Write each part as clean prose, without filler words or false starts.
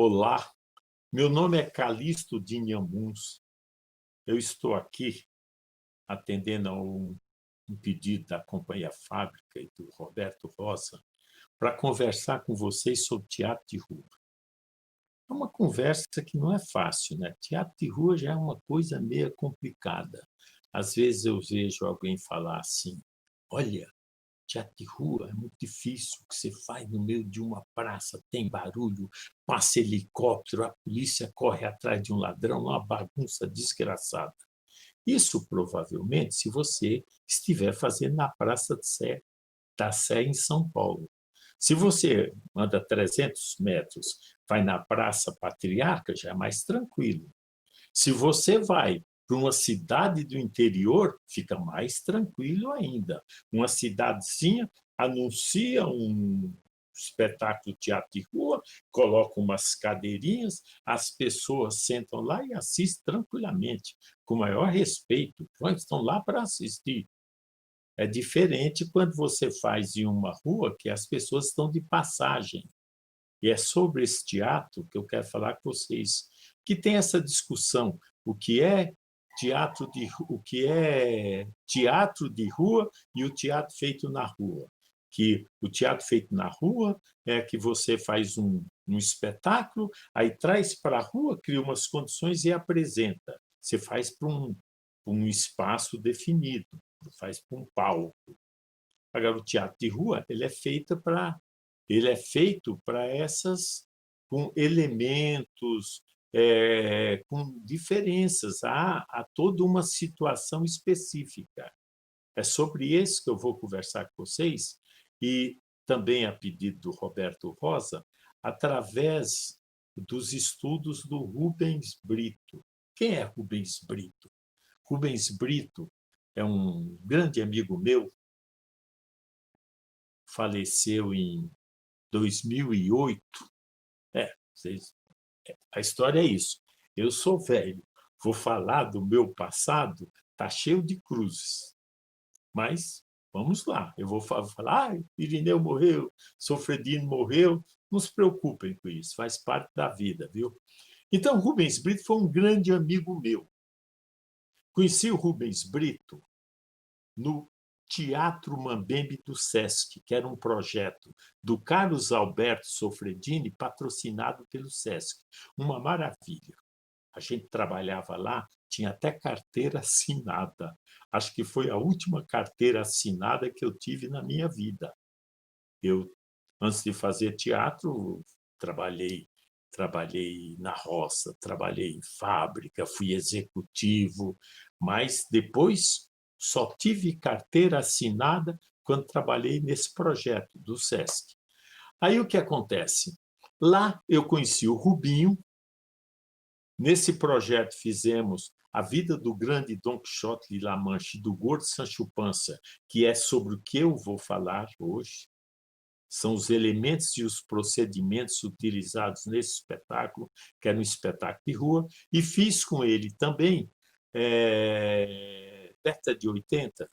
Olá, meu nome é Calixto de Inhamuns. Eu estou aqui atendendo a um pedido da Companhia Fábrica e do Roberto Rosa para conversar com vocês sobre teatro de rua. É uma conversa que não é fácil, né? Teatro de rua já é uma coisa meio complicada. Às vezes eu vejo alguém falar assim: olha, teatro de rua é muito difícil, o que você faz no meio de uma praça, tem barulho, passa helicóptero, a polícia corre atrás de um ladrão, uma bagunça desgraçada. Isso provavelmente se você estiver fazendo na Praça da Sé em São Paulo. Se você anda 300 metros, vai na Praça Patriarca, já é mais tranquilo. Se você vai para uma cidade do interior, fica mais tranquilo ainda. Uma cidadezinha anuncia um espetáculo de teatro de rua, coloca umas cadeirinhas, as pessoas sentam lá e assistem tranquilamente, com o maior respeito, estão lá para assistir. É diferente quando você faz em uma rua que as pessoas estão de passagem. E é sobre esse teatro que eu quero falar com vocês, que tem essa discussão, o que é teatro de rua e o teatro feito na rua. Que o teatro feito na rua é que você faz um espetáculo, aí traz para a rua, cria umas condições e apresenta. Você faz para um espaço definido, faz para um palco. Agora, o teatro de rua ele é feito para essas com elementos, com diferenças, há toda uma situação específica. É sobre isso que eu vou conversar com vocês e também a pedido do Roberto Rosa, através dos estudos do Rubens Brito. Quem é Rubens Brito? Rubens Brito é um grande amigo meu, faleceu em 2008. Vocês, a história é isso. Eu sou velho, vou falar do meu passado, está cheio de cruzes. Mas vamos lá, eu vou falar, Irineu morreu, Sofredino morreu, não se preocupem com isso, faz parte da vida, viu? Então, Rubens Brito foi um grande amigo meu. Conheci o Rubens Brito no Teatro Mambembe do Sesc, que era um projeto do Carlos Alberto Sofredini, patrocinado pelo Sesc. Uma maravilha. A gente trabalhava lá, tinha até carteira assinada. Acho que foi a última carteira assinada que eu tive na minha vida. Eu, antes de fazer teatro, trabalhei na roça, trabalhei em fábrica, fui executivo, mas depois só tive carteira assinada quando trabalhei nesse projeto do Sesc. Aí o que acontece? Lá eu conheci o Rubinho. Nesse projeto fizemos A Vida do Grande Dom Quixote de La Mancha e do Gordo Sancho Panza, que é sobre o que eu vou falar hoje. São os elementos e os procedimentos utilizados nesse espetáculo, que era um espetáculo de rua, e fiz com ele também, década de 80,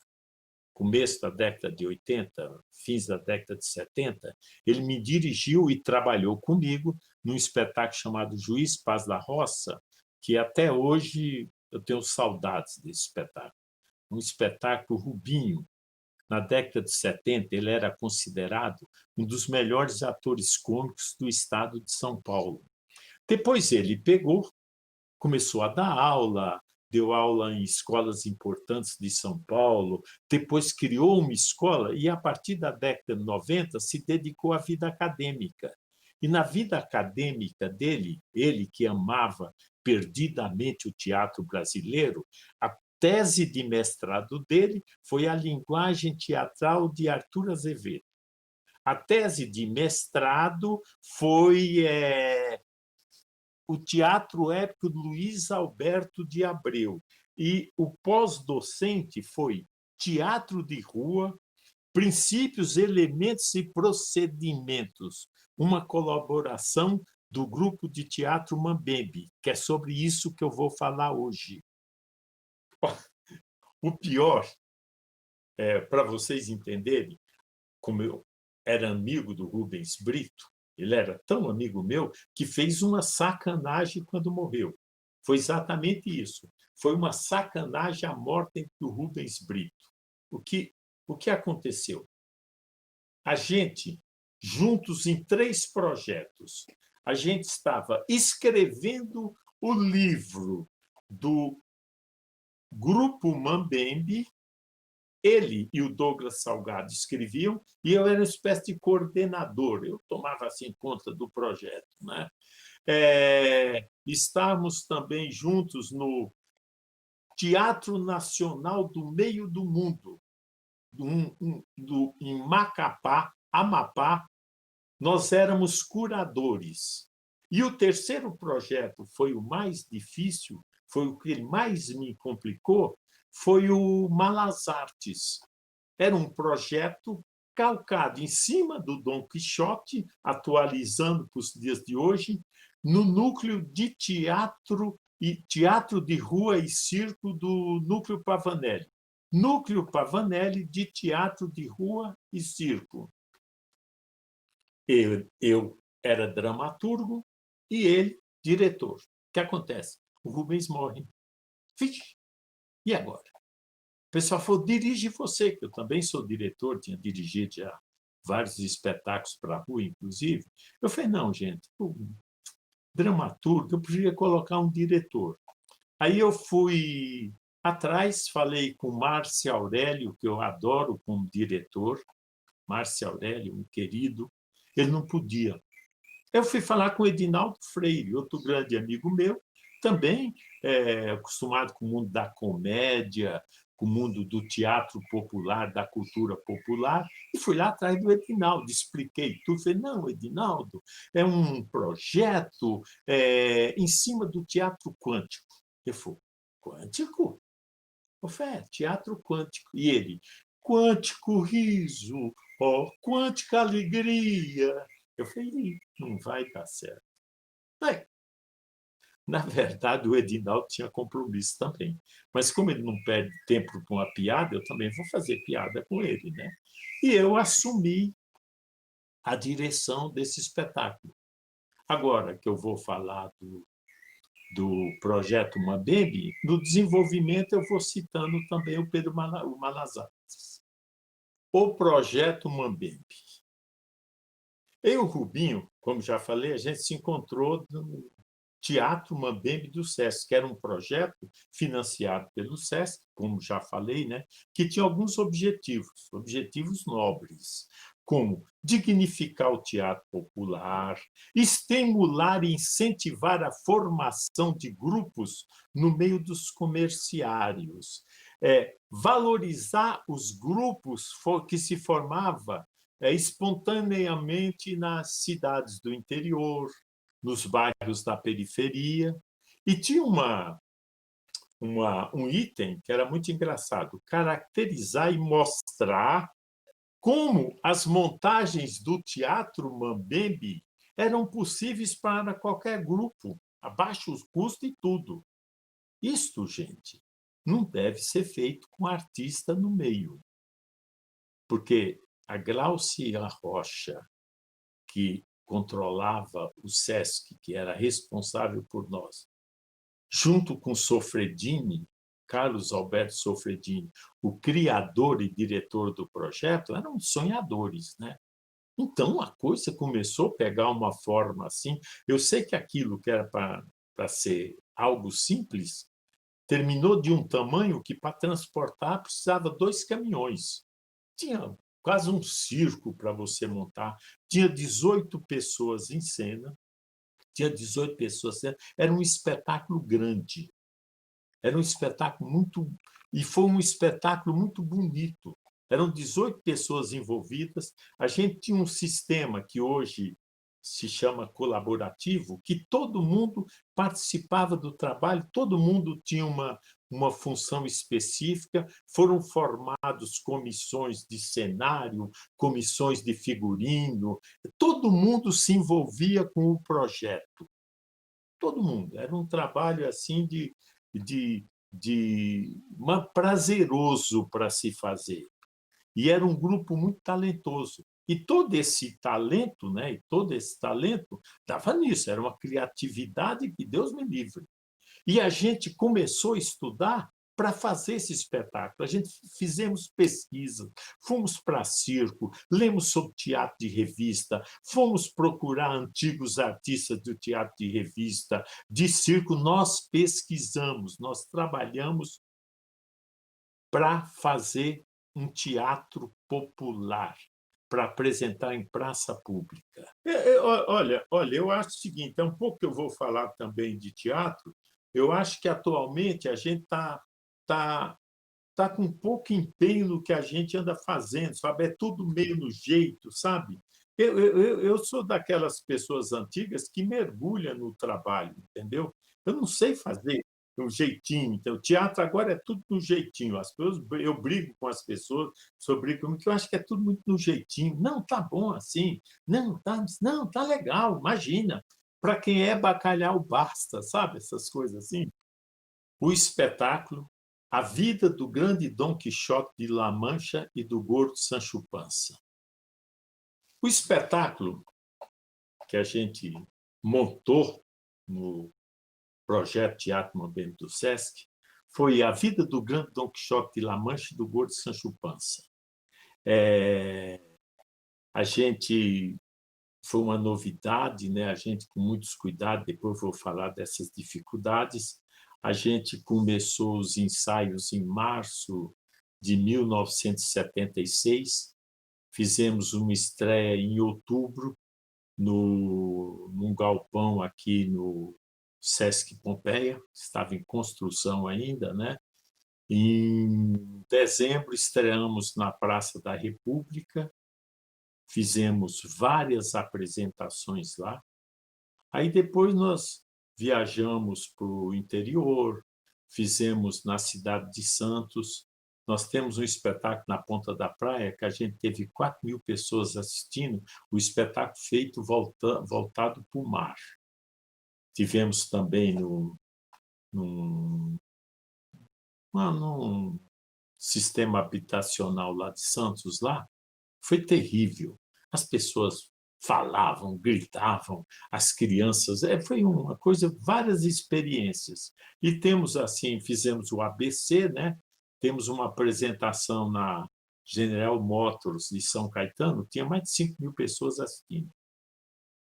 começo da década de 80, fins da década de 70, ele me dirigiu e trabalhou comigo num espetáculo chamado Juiz Paz da Roça, que até hoje eu tenho saudades desse espetáculo. Um espetáculo Rubinho. Na década de 70, ele era considerado um dos melhores atores cômicos do estado de São Paulo. Depois ele pegou, começou a dar aula, deu aula em escolas importantes de São Paulo, depois criou uma escola e, a partir da década de 90, se dedicou à vida acadêmica. E na vida acadêmica dele, ele que amava perdidamente o teatro brasileiro, a tese de mestrado dele foi a linguagem teatral de Arthur Azevedo. A tese de mestrado foi o teatro épico de Luiz Alberto de Abreu. E o pós-docente foi teatro de rua, princípios, elementos e procedimentos. Uma colaboração do grupo de teatro Mambembe, que é sobre isso que eu vou falar hoje. O pior, para vocês entenderem, como eu era amigo do Rubens Brito, Ele era tão amigo meu que fez uma sacanagem quando morreu. Foi exatamente isso. Foi uma sacanagem a morte do Rubens Brito. O que, o que aconteceu? A gente, juntos em 3 projetos, a gente estava escrevendo o livro do Grupo Mambembe, ele e o Douglas Salgado escreviam, e eu era uma espécie de coordenador, eu tomava assim conta do projeto, né? Estávamos também juntos no Teatro Nacional do Meio do Mundo, em Macapá, Amapá, nós éramos curadores. E o terceiro projeto foi o mais difícil, foi o que mais me complicou, foi o Malas Artes. Era um projeto calcado em cima do Dom Quixote, atualizando para os dias de hoje, no núcleo de teatro de rua e circo do Núcleo Pavanelli. Núcleo Pavanelli de teatro de rua e circo. Eu era dramaturgo e ele diretor. O que acontece? O Rubens morre. Vixe, e agora? O pessoal falou, dirige você, que eu também sou diretor, tinha dirigido já vários espetáculos para a rua, inclusive. Eu falei, não, gente, dramaturgo, eu podia colocar um diretor. Aí eu fui atrás, falei com Márcio Aurélio, que eu adoro como diretor, Márcio Aurélio, um querido, ele não podia. Eu fui falar com o Edinaldo Freire, outro grande amigo meu, também acostumado com o mundo da comédia, com o mundo do teatro popular, da cultura popular, e fui lá atrás do Edinaldo, expliquei tudo. Falei, não, Edinaldo, é um projeto em cima do teatro quântico. Ele falou, quântico? Eu falei, teatro quântico. E ele, quântico riso, ó, quântica alegria. Eu falei, não vai dar certo. Aí, na verdade, o Edinaldo tinha compromisso também. Mas como ele não perde tempo com a piada, eu também vou fazer piada com ele, né? E eu assumi a direção desse espetáculo. Agora que eu vou falar do projeto Mambembe, no desenvolvimento eu vou citando também o Pedro Malazares. O projeto Mambembe. Eu e o Rubinho, como já falei, a gente se encontrou no Teatro Mambembe do SESC, que era um projeto financiado pelo SESC, como já falei, né, que tinha alguns objetivos nobres, como dignificar o teatro popular, estimular e incentivar a formação de grupos no meio dos comerciários, valorizar os grupos que se formavam espontaneamente nas cidades do interior, nos bairros da periferia. E tinha um item que era muito engraçado, caracterizar e mostrar como as montagens do Teatro Mambembe eram possíveis para qualquer grupo, a baixo custo e tudo. Isto, gente, não deve ser feito com artista no meio, porque a Glaucia Rocha, que controlava o SESC, que era responsável por nós, junto com Sofredini, Carlos Alberto Sofredini, o criador e diretor do projeto, eram sonhadores, né? Então, a coisa começou a pegar uma forma assim. Eu sei que aquilo que era para ser algo simples, terminou de um tamanho que, para transportar, precisava 2 caminhões. Tinha quase um circo para você montar. Tinha 18 pessoas em cena. Tinha 18 pessoas. Era um espetáculo grande. Era um espetáculo muito... E foi um espetáculo muito bonito. Eram 18 pessoas envolvidas. A gente tinha um sistema que hoje se chama colaborativo, que todo mundo participava do trabalho, todo mundo tinha uma função específica, foram formados comissões de cenário, comissões de figurino, todo mundo se envolvia com o projeto. Todo mundo. Era um trabalho assim prazeroso para se fazer. E era um grupo muito talentoso. E todo esse talento, né, e todo esse talento dava nisso, era uma criatividade que Deus me livre. E a gente começou a estudar para fazer esse espetáculo. A gente fizemos pesquisa, fomos para circo, lemos sobre teatro de revista, fomos procurar antigos artistas do teatro de revista, de circo, nós pesquisamos, nós trabalhamos para fazer um teatro popular, para apresentar em praça pública. Olha, eu acho o seguinte, é um pouco que eu vou falar também de teatro, eu acho que atualmente a gente tá, tá com pouco empenho no que a gente anda fazendo, sabe? É tudo meio no jeito, sabe? Eu sou daquelas pessoas antigas que mergulham no trabalho, entendeu? Eu não sei fazer um jeitinho. Então, o teatro agora é tudo no jeitinho. As pessoas, eu brigo com as pessoas sobre comigo, que eu acho que é tudo muito no jeitinho. Não, tá bom assim. Não, tá legal, imagina. Para quem é bacalhau, basta, sabe? Essas coisas assim. O espetáculo, a vida do grande Dom Quixote de La Mancha e do gordo Sancho Panza. O espetáculo que a gente montou no projeto Teatro Mambembe do Sesc foi a vida do grande Dom Quixote de La Mancha e do gordo Sancho Panza. A gente foi uma novidade, né? A gente, com muitos cuidados, depois vou falar dessas dificuldades, a gente começou os ensaios em março de 1976, fizemos uma estreia em outubro, num galpão aqui no Sesc Pompeia, estava em construção ainda, né? Em dezembro, estreamos na Praça da República, fizemos várias apresentações lá. Aí depois nós viajamos para o interior, fizemos na cidade de Santos. Nós temos um espetáculo na Ponta da Praia que a gente teve 4.000 pessoas assistindo, o espetáculo feito voltado para o mar. Tivemos também num, num sistema habitacional lá de Santos, lá, foi terrível. As pessoas falavam, gritavam, as crianças, foi uma coisa, várias experiências. E temos assim, fizemos o ABC, né? Temos uma apresentação na General Motors de São Caetano, tinha mais de 5.000 pessoas assistindo.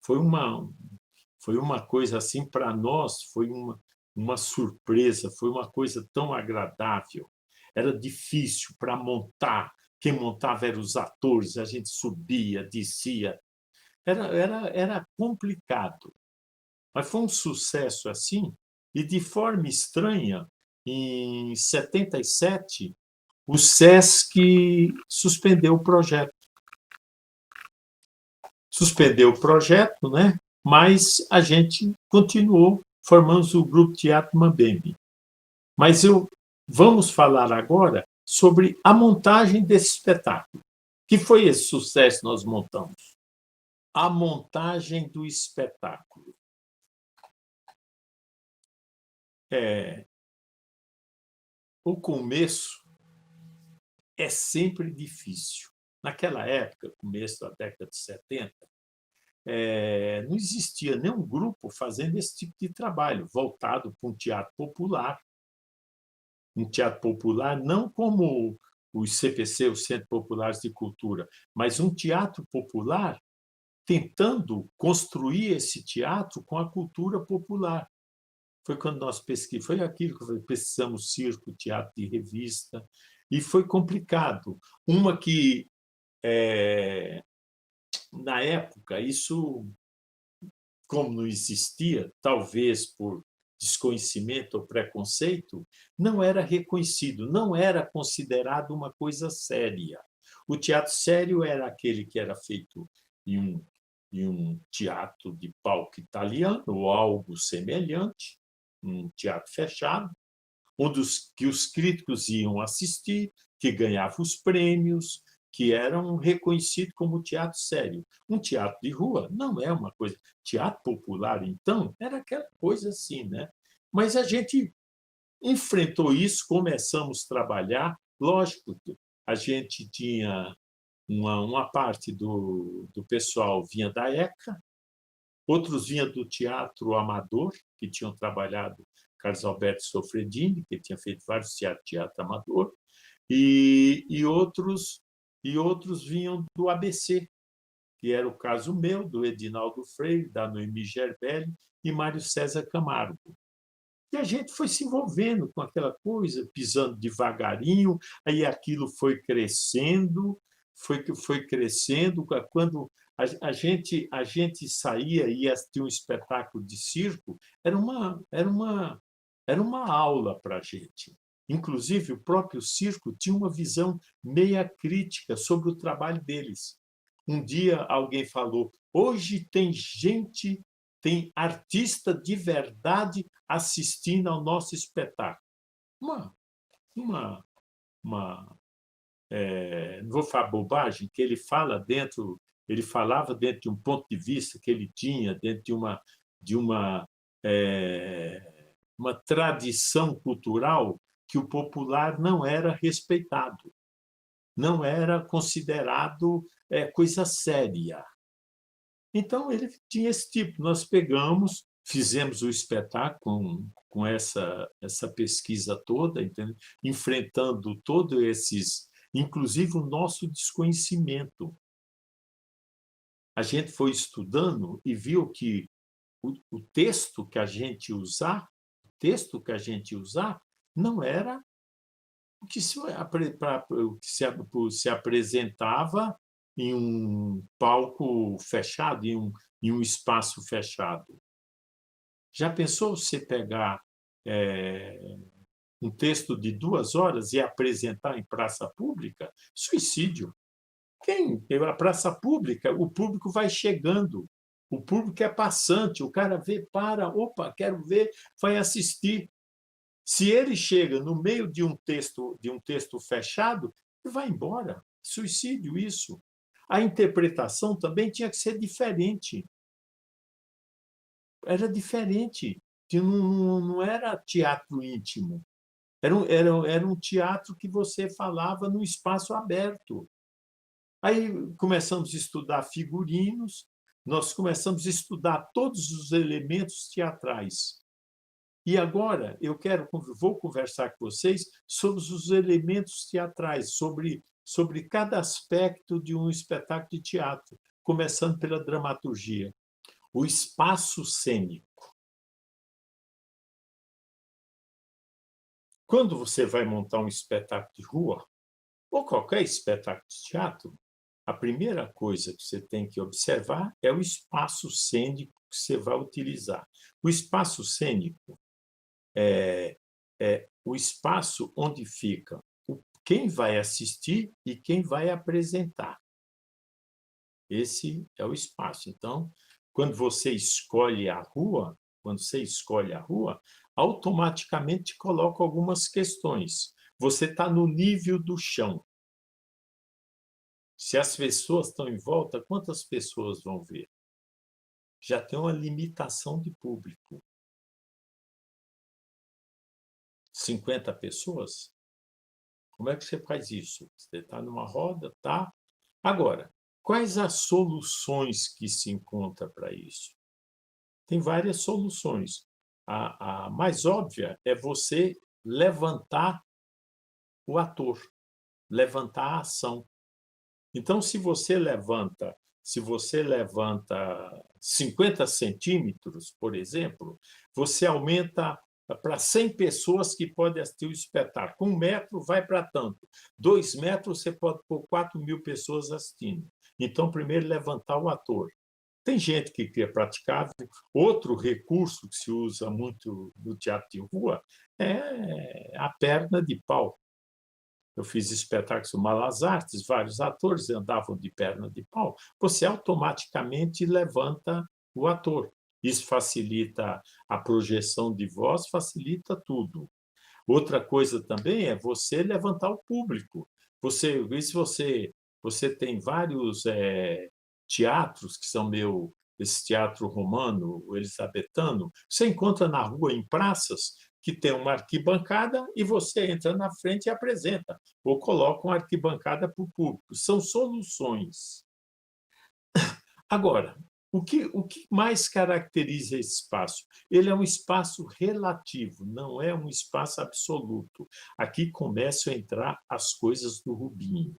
Foi uma coisa assim, para nós, foi uma surpresa, foi uma coisa tão agradável. Era difícil para montar, quem montava eram os atores, a gente subia, descia, era complicado. Mas foi um sucesso assim, e de forma estranha, em 77, o Sesc suspendeu o projeto. Suspendeu o projeto, né? Mas a gente continuou, formamos o Grupo Teatro Mambembe. Mas vamos falar agora sobre a montagem desse espetáculo. Que foi esse sucesso que nós montamos? A montagem do espetáculo. O começo é sempre difícil. Naquela época, começo da década de 70, não existia nenhum grupo fazendo esse tipo de trabalho, voltado para um teatro popular. Um teatro popular, não como os CPC, os Centros Populares de Cultura, mas um teatro popular tentando construir esse teatro com a cultura popular. Foi quando nós pesquisamos, foi aquilo que pesquisamos circo, teatro de revista, e foi complicado. Uma que, na época, isso, como não existia, talvez por desconhecimento ou preconceito, não era reconhecido, não era considerado uma coisa séria. O teatro sério era aquele que era feito em um teatro de palco italiano ou algo semelhante, um teatro fechado, onde os críticos iam assistir, que ganhava os prêmios, que eram reconhecidos como teatro sério. Um teatro de rua não é uma coisa. Teatro popular, então, era aquela coisa assim, né? Mas a gente enfrentou isso, começamos a trabalhar. Lógico, a gente tinha uma parte do pessoal vinha da ECA, outros vinham do teatro amador, que tinham trabalhado Carlos Alberto Sofredini, que tinha feito vários teatro amador, e outros vinham do ABC, que era o caso meu, do Edinaldo Freire, da Noemi Gerbelli e Mário César Camargo. E a gente foi se envolvendo com aquela coisa, pisando devagarinho, aí aquilo foi crescendo, foi crescendo. Quando a gente saía e ia assistir um espetáculo de circo, era uma aula para a gente. Inclusive, o próprio circo tinha uma visão meia crítica sobre o trabalho deles. Um dia alguém falou: hoje tem artista de verdade assistindo ao nosso espetáculo. Uma, uma, não vou falar bobagem, que ele falava dentro de um ponto de vista que ele tinha, dentro de uma tradição cultural que o popular não era respeitado, não era considerado coisa séria. Então, ele tinha esse tipo. Nós pegamos, fizemos o espetáculo com essa pesquisa toda, entendeu? Enfrentando todos esses, inclusive o nosso desconhecimento. A gente foi estudando e viu que o texto que a gente usar, não era o que se apresentava em um palco fechado, em um espaço fechado. Já pensou você pegar um texto de 2 horas e apresentar em praça pública? Suicídio. A praça pública, o público vai chegando, o público é passante, o cara vê, para, opa, quero ver, vai assistir. Se ele chega no meio de um texto fechado, ele vai embora. Suicídio, isso. A interpretação também tinha que ser diferente. Era diferente. Não era teatro íntimo. Era um teatro que você falava num espaço aberto. Aí começamos a estudar figurinos, nós começamos a estudar todos os elementos teatrais. E agora vou conversar com vocês sobre os elementos teatrais, sobre cada aspecto de um espetáculo de teatro, começando pela dramaturgia. O espaço cênico. Quando você vai montar um espetáculo de rua, ou qualquer espetáculo de teatro, a primeira coisa que você tem que observar é o espaço cênico que você vai utilizar. O espaço cênico é o espaço onde fica quem vai assistir e quem vai apresentar. Esse é o espaço. Então, quando você escolhe a rua, automaticamente coloca algumas questões. Você está no nível do chão. Se as pessoas estão em volta, quantas pessoas vão ver? Já tem uma limitação de público. 50 pessoas? Como é que você faz isso? Você está numa roda, tá? Agora, quais as soluções que se encontra para isso? Tem várias soluções. A mais óbvia é você levantar o ator, levantar a ação. Então, se você levanta 50 centímetros, por exemplo, você aumenta para 100 pessoas que podem assistir o espetáculo. 1 metro vai para tanto. 2 metros você pode pôr 4.000 pessoas assistindo. Então, primeiro, levantar o ator. Tem gente que é praticável. Outro recurso que se usa muito no teatro de rua é a perna de pau. Eu fiz espetáculos no Malas Artes, vários atores andavam de perna de pau. Você automaticamente levanta o ator. Isso facilita a projeção de voz, facilita tudo. Outra coisa também é você levantar o público. Você tem vários teatros que são esse teatro romano, o elisabetano, você encontra na rua, em praças, que tem uma arquibancada e você entra na frente e apresenta, ou coloca uma arquibancada para o público. São soluções. Agora, o que mais caracteriza esse espaço? Ele é um espaço relativo, não é um espaço absoluto. Aqui começam a entrar as coisas do Rubinho.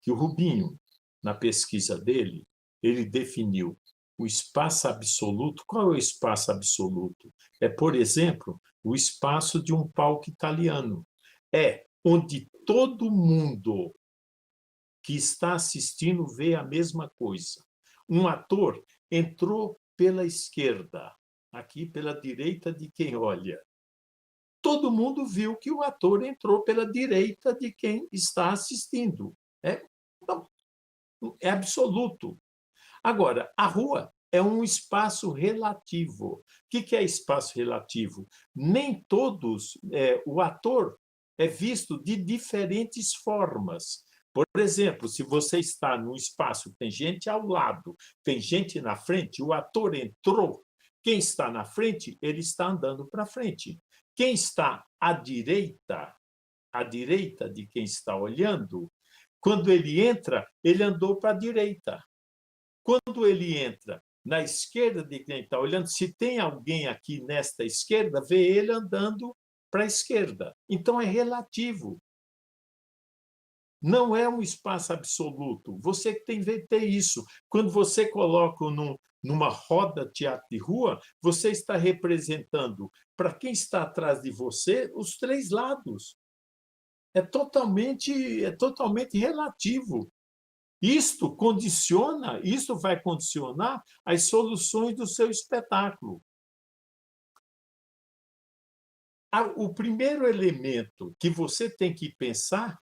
Que o Rubinho, na pesquisa dele, ele definiu o espaço absoluto. Qual é o espaço absoluto? É, por exemplo, o espaço de um palco italiano. É onde todo mundo que está assistindo vê a mesma coisa. Um ator entrou pela esquerda, aqui pela direita de quem olha. Todo mundo viu que o ator entrou pela direita de quem está assistindo. É, não, é absoluto. Agora, a rua é um espaço relativo. O que é espaço relativo? Nem todos, o ator é visto de diferentes formas. Por exemplo, se você está num espaço, tem gente ao lado, tem gente na frente, o ator entrou, quem está na frente, ele está andando para frente. Quem está à direita de quem está olhando, quando ele entra, ele andou para a direita. Quando ele entra na esquerda de quem está olhando, se tem alguém aqui nesta esquerda, vê ele andando para a esquerda. Então, é relativo. Não é um espaço absoluto. Você tem que ter isso. Quando você coloca numa roda teatro de rua, você está representando, para quem está atrás de você, os três lados. É totalmente relativo. Isto vai condicionar as soluções do seu espetáculo. O primeiro elemento que você tem que pensar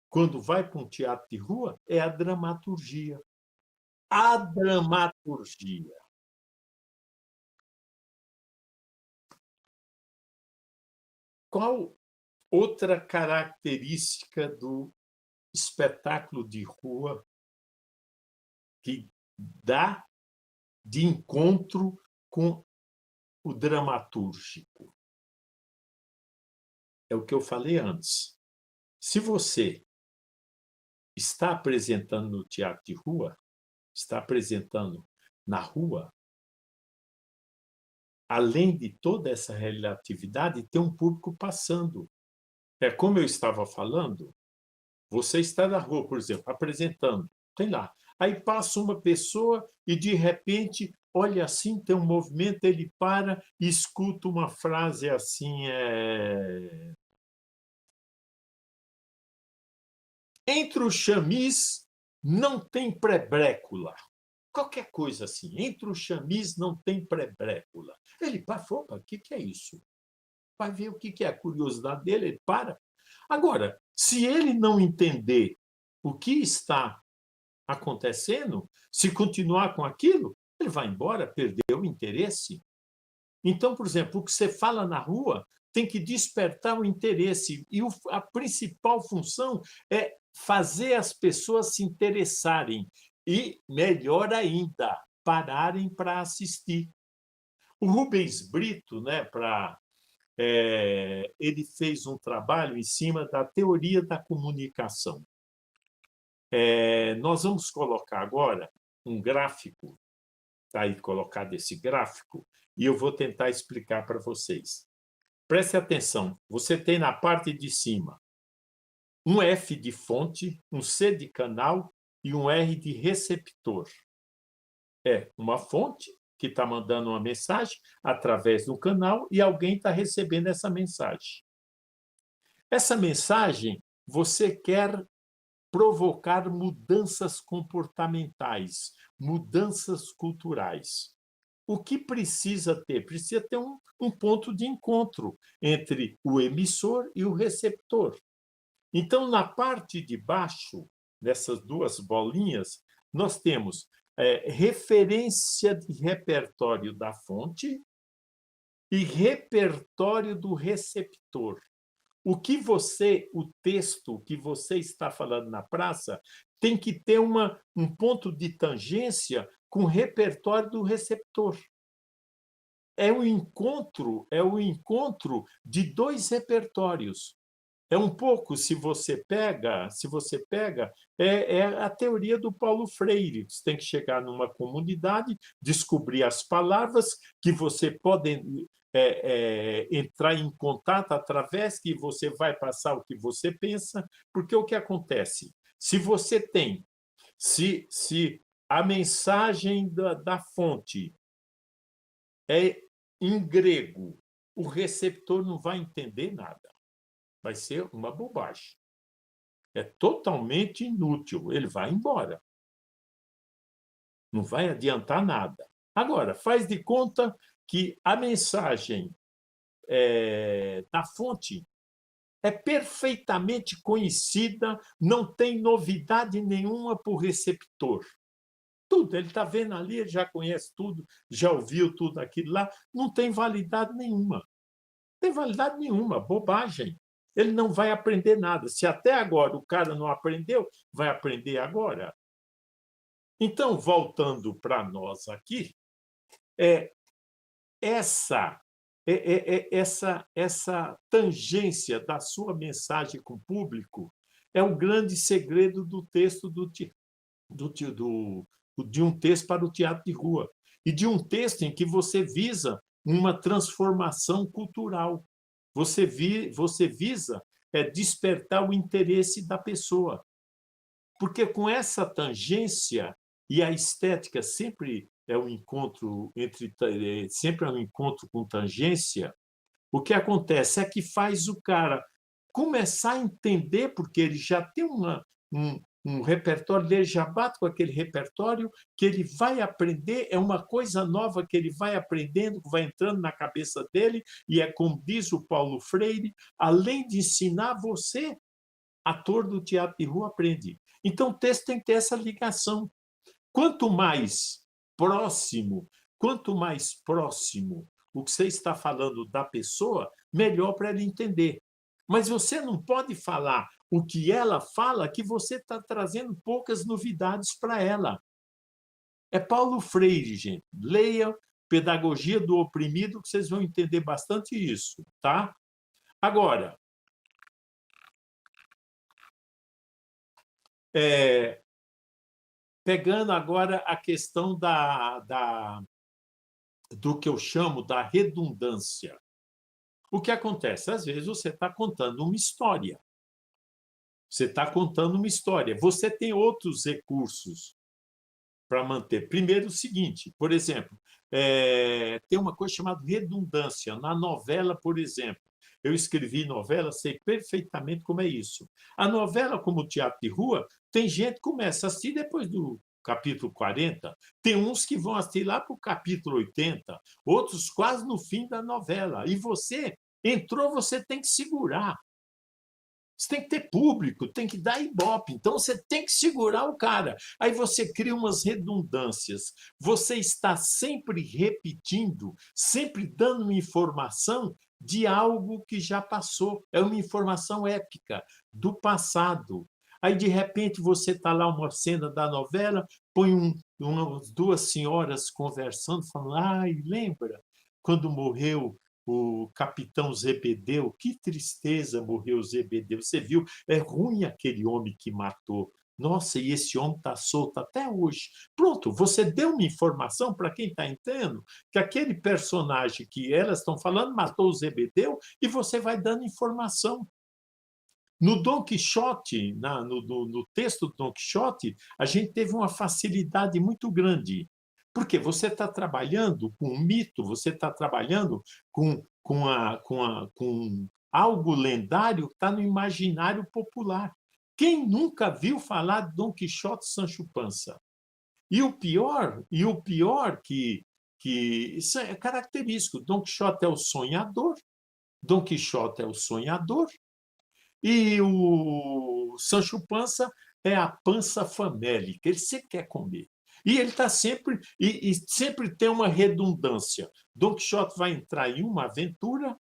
quando vai para um teatro de rua é a dramaturgia. A dramaturgia. Qual outra característica do espetáculo de rua que dá de encontro com o dramatúrgico? É o que eu falei antes. Se você está apresentando no teatro de rua, está apresentando na rua, além de toda essa relatividade, tem um público passando. É como eu estava falando, você está na rua, por exemplo, apresentando, tem lá. Aí passa uma pessoa e, de repente, olha assim, tem um movimento, ele para e escuta uma frase assim, entre o chamis não tem pré-brécula. Qualquer coisa assim, entre o chamis não tem pré-brécula. Ele para, opa, o que é isso? Vai ver o que é a curiosidade dele, ele para. Agora, se ele não entender o que está acontecendo, se continuar com aquilo, ele vai embora, perdeu o interesse. Então, por exemplo, o que você fala na rua tem que despertar o interesse. E a principal função é fazer as pessoas se interessarem. E, melhor ainda, pararem para assistir. O Rubens Brito, né, ele fez um trabalho em cima da teoria da comunicação. Nós vamos colocar agora um gráfico, está aí colocado esse gráfico, e eu vou tentar explicar para vocês. Preste atenção, você tem na parte de cima um F de fonte, um C de canal e um R de receptor. É uma fonte que está mandando uma mensagem através do canal e alguém está recebendo essa mensagem. Essa mensagem você quer provocar mudanças comportamentais, mudanças culturais. O que precisa ter? Precisa ter um ponto de encontro entre o emissor e o receptor. Então, na parte de baixo, nessas duas bolinhas, nós temos referência de repertório da fonte e repertório do receptor. O texto que você está falando na praça tem que ter um ponto de tangência com o repertório do receptor. é o encontro de dois repertórios. É um pouco, se você pega, é a teoria do Paulo Freire. Você tem que chegar numa comunidade, descobrir as palavras que você pode entrar em contato através que você vai passar o que você pensa, porque o que acontece? Se você tem, se a mensagem da fonte é em grego, o receptor não vai entender nada. Vai ser uma bobagem. É totalmente inútil. Ele vai embora. Não vai adiantar nada. Agora, faz de conta que a mensagem da fonte é perfeitamente conhecida, não tem novidade nenhuma para o receptor. Tudo, ele está vendo ali, ele já conhece tudo, já ouviu tudo aquilo lá, não tem validade nenhuma. Não tem validade nenhuma, bobagem. Ele não vai aprender nada. Se até agora o cara não aprendeu, vai aprender agora. Então, voltando para nós aqui, essa essa tangência da sua mensagem com o público é o grande segredo do texto de um texto para o teatro de rua e de um texto em que você visa uma transformação cultural. Você visa despertar o interesse da pessoa. Porque com essa tangência, e a estética sempre é um encontro sempre é um encontro com tangência, o que acontece é que faz o cara começar a entender, porque ele já tem um repertório, ele já bate com aquele repertório, que ele vai aprender, é uma coisa nova que ele vai aprendendo, que vai entrando na cabeça dele, e é como diz o Paulo Freire, além de ensinar você, ator do teatro de rua aprende. Então, o texto tem que ter essa ligação. Quanto mais próximo, quanto mais próximo o que você está falando da pessoa, melhor para ela entender. Mas você não pode falar o que ela fala, que você está trazendo poucas novidades para ela. É Paulo Freire, gente. Leia Pedagogia do Oprimido, que vocês vão entender bastante isso, tá? Agora, pegando agora a questão do que eu chamo da redundância. O que acontece? Às vezes você está contando uma história. Você está contando uma história. Você tem outros recursos para manter. Primeiro, o seguinte, por exemplo, tem uma coisa chamada redundância. Na novela, por exemplo, eu escrevi novela, sei perfeitamente como é isso. A novela, como teatro de rua, tem gente que começa a assistir depois do capítulo 40, tem uns que vão assistir lá para o capítulo 80, outros quase no fim da novela. E você entrou, você tem que segurar. Você tem que ter público, tem que dar ibope, então você tem que segurar o cara. Aí você cria umas redundâncias. Você está sempre repetindo, sempre dando uma informação de algo que já passou. É uma informação épica do passado. Aí, de repente, você está lá, uma cena da novela, põe umas duas senhoras conversando, falando, ai, lembra quando morreu o capitão Zebedeu, que tristeza, morreu Zebedeu. Você viu, é ruim aquele homem que matou. Nossa, e esse homem está solto até hoje. Pronto, você deu uma informação para quem está entendendo que aquele personagem que elas estão falando matou o Zebedeu e você vai dando informação. No Dom Quixote, no texto do Dom Quixote, a gente teve uma facilidade muito grande, porque você está trabalhando com um mito, você está trabalhando com algo lendário que está no imaginário popular. Quem nunca viu falar de Dom Quixote e Sancho Panza? E o pior que isso é característico. Dom Quixote é o sonhador, Dom Quixote é o sonhador, e o Sancho Panza é a pança famélica, ele sempre quer comer. E ele está sempre, e sempre tem uma redundância. Don Quixote vai entrar em uma aventura,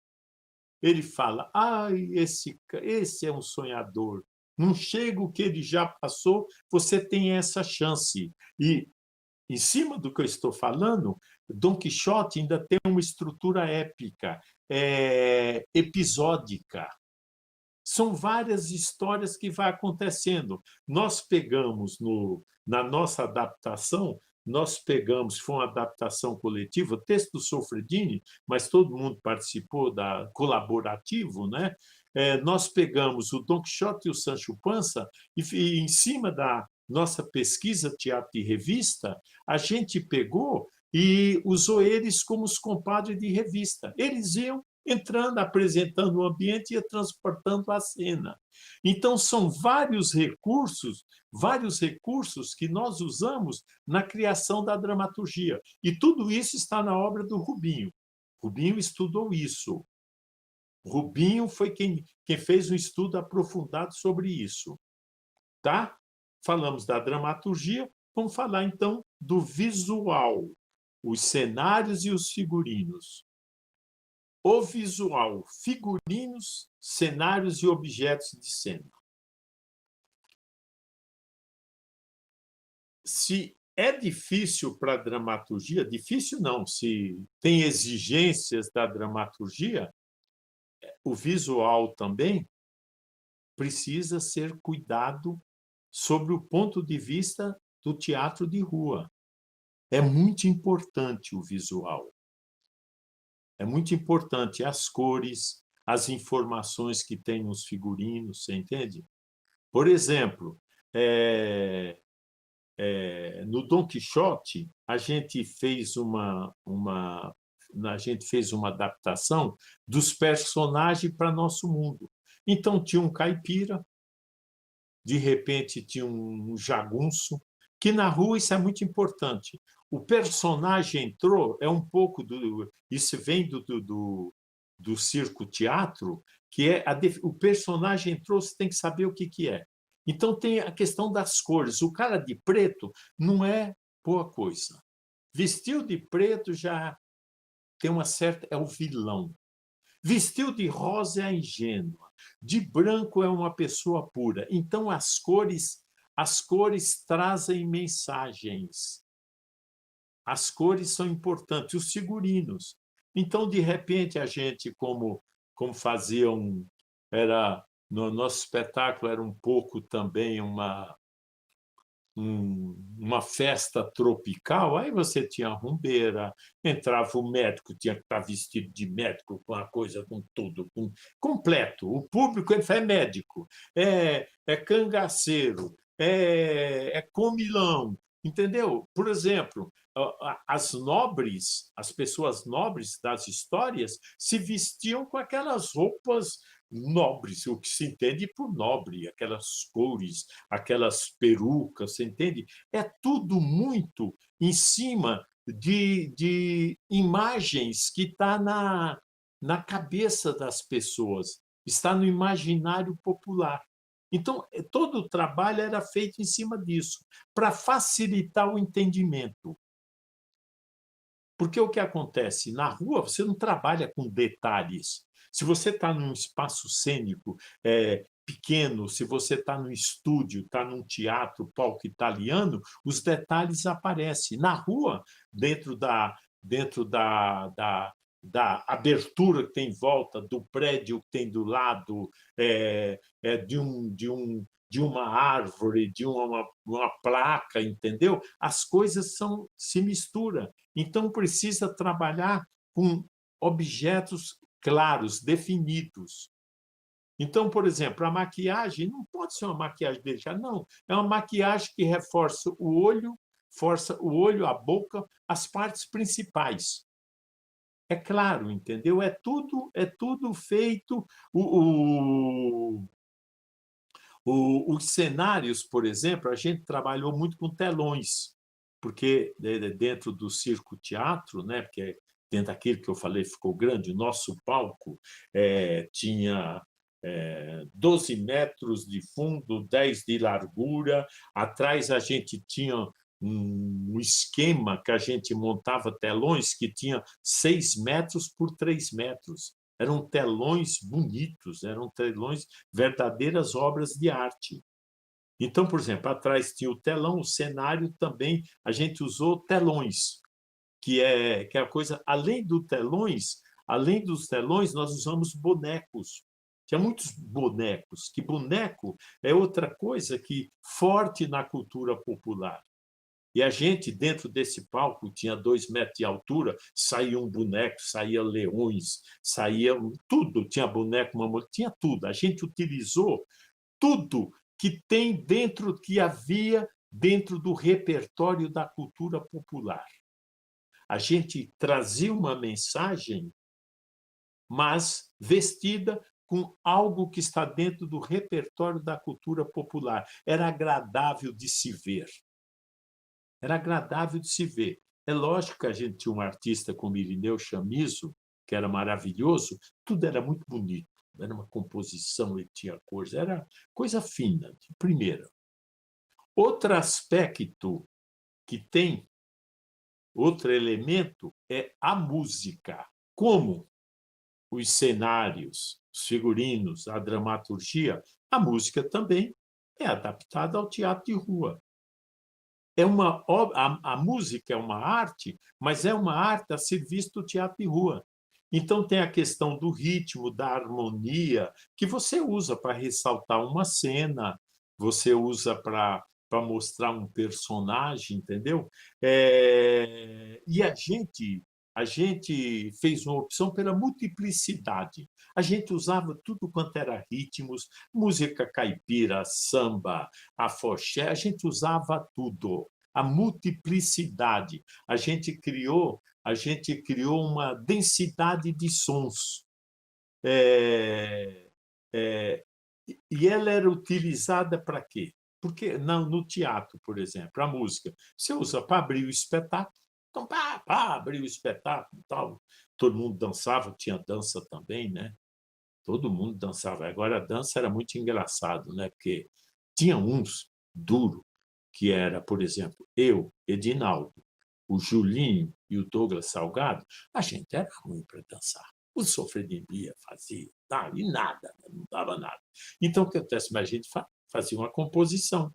ele fala, ai, esse é um sonhador, não chega o que ele já passou, você tem essa chance. E em cima do que eu estou falando, Dom Quixote ainda tem uma estrutura épica, episódica. São várias histórias que vai acontecendo. Nós pegamos na nossa adaptação, nós pegamos, foi uma adaptação coletiva, o texto do Solfredini, mas todo mundo participou da colaborativo, né? Nós pegamos o Dom Quixote e o Sancho Panza e em cima da nossa pesquisa teatro de revista, a gente pegou e usou eles como os compadres de revista. Eles iam entrando, apresentando o ambiente e transportando a cena. Então, são vários recursos que nós usamos na criação da dramaturgia. E tudo isso está na obra do Rubinho. Rubinho estudou isso. Rubinho foi quem fez um estudo aprofundado sobre isso. Tá? Falamos da dramaturgia, vamos falar, então, do visual, os cenários e os figurinos. O visual, figurinos, cenários e objetos de cena. Se é difícil para a dramaturgia, difícil não, se tem exigências da dramaturgia, o visual também precisa ser cuidado sobre o ponto de vista do teatro de rua. É muito importante o visual. É muito importante as cores, as informações que tem nos figurinos, você entende? Por exemplo, no Dom Quixote, a gente fez uma adaptação dos personagens para nosso mundo. Então, tinha um caipira, de repente tinha um jagunço, que na rua isso é muito importante. O personagem entrou, é um pouco do... Isso vem do circo-teatro, que é o personagem entrou, você tem que saber o que é. Então, tem a questão das cores. O cara de preto não é boa coisa. Vestiu de preto já tem uma certa... É o vilão. Vestiu de rosa é a ingênua. De branco é uma pessoa pura. Então, as cores trazem mensagens. As cores são importantes, os figurinos. Então, de repente, a gente, como fazia no nosso espetáculo, era um pouco também uma festa tropical, aí você tinha a rumbeira, entrava o médico, tinha que estar vestido de médico, com a coisa, com tudo, completo. O público é médico, é cangaceiro, é comilão, entendeu? Por exemplo, as pessoas nobres das histórias se vestiam com aquelas roupas nobres, o que se entende por nobre, aquelas cores, aquelas perucas, você entende? É tudo muito em cima de imagens que está na cabeça das pessoas, está no imaginário popular. Então, todo o trabalho era feito em cima disso, para facilitar o entendimento. Porque o que acontece? Na rua, você não trabalha com detalhes. Se você está num espaço cênico pequeno, se você está num estúdio, está num teatro, palco italiano, os detalhes aparecem. Na rua, dentro da abertura que tem em volta, do prédio que tem do lado, de uma árvore, de uma placa, entendeu? As coisas se misturam. Então, precisa trabalhar com objetos claros, definidos. Então, por exemplo, a maquiagem não pode ser uma maquiagem delicada, não. É uma maquiagem que reforça o olho, a boca, as partes principais. É claro, entendeu? É tudo feito. Os cenários, por exemplo, a gente trabalhou muito com telões, porque dentro do circo-teatro, né, porque dentro daquilo que eu falei ficou grande, o nosso palco tinha 12 metros de fundo, 10 de largura, atrás a gente tinha um esquema que a gente montava telões que tinha 6 metros por 3 metros. Eram telões bonitos, eram telões, verdadeiras obras de arte. Então, por exemplo, atrás tinha o telão, o cenário também, a gente usou telões, que é a coisa, além dos telões, nós usamos bonecos. Tinha muitos bonecos, que boneco é outra coisa que forte na cultura popular. E a gente, dentro desse palco, tinha 2 metros de altura, saía um boneco, saía leões, saía tudo, tinha boneco, mamãe, tinha tudo. A gente utilizou tudo que tem dentro, que havia dentro do repertório da cultura popular. A gente trazia uma mensagem, mas vestida com algo que está dentro do repertório da cultura popular. Era agradável de se ver. Era agradável de se ver. É lógico que a gente tinha um artista como Irineu Chamizo, que era maravilhoso, tudo era muito bonito. Era uma composição, ele tinha cores, era coisa fina, de primeira. Outro aspecto que tem, outro elemento, é a música. Como os cenários, os figurinos, a dramaturgia, a música também é adaptada ao teatro de rua. A música é uma arte, mas é uma arte a serviço do teatro de rua. Então, tem a questão do ritmo, da harmonia, que você usa para ressaltar uma cena, você usa para mostrar um personagem, entendeu? E a gente fez uma opção pela multiplicidade. A gente usava tudo quanto era ritmos, música caipira, samba, afoxé, a gente usava tudo. A multiplicidade. A gente criou uma densidade de sons. É, é, e ela era utilizada para quê? Porque não, no teatro, por exemplo, a música, você usa para abrir o espetáculo. Então, para abrir o espetáculo, tal, todo mundo dançava, tinha dança também, né? Todo mundo dançava. Agora, a dança era muito engraçado, né? Porque tinha uns duro, que era, por exemplo, eu, Edinaldo, o Julinho e o Douglas Salgado, a gente era ruim para dançar. O Sofredemia fazia, e nada, não dava nada. Então, o que acontece? A gente fazia uma composição.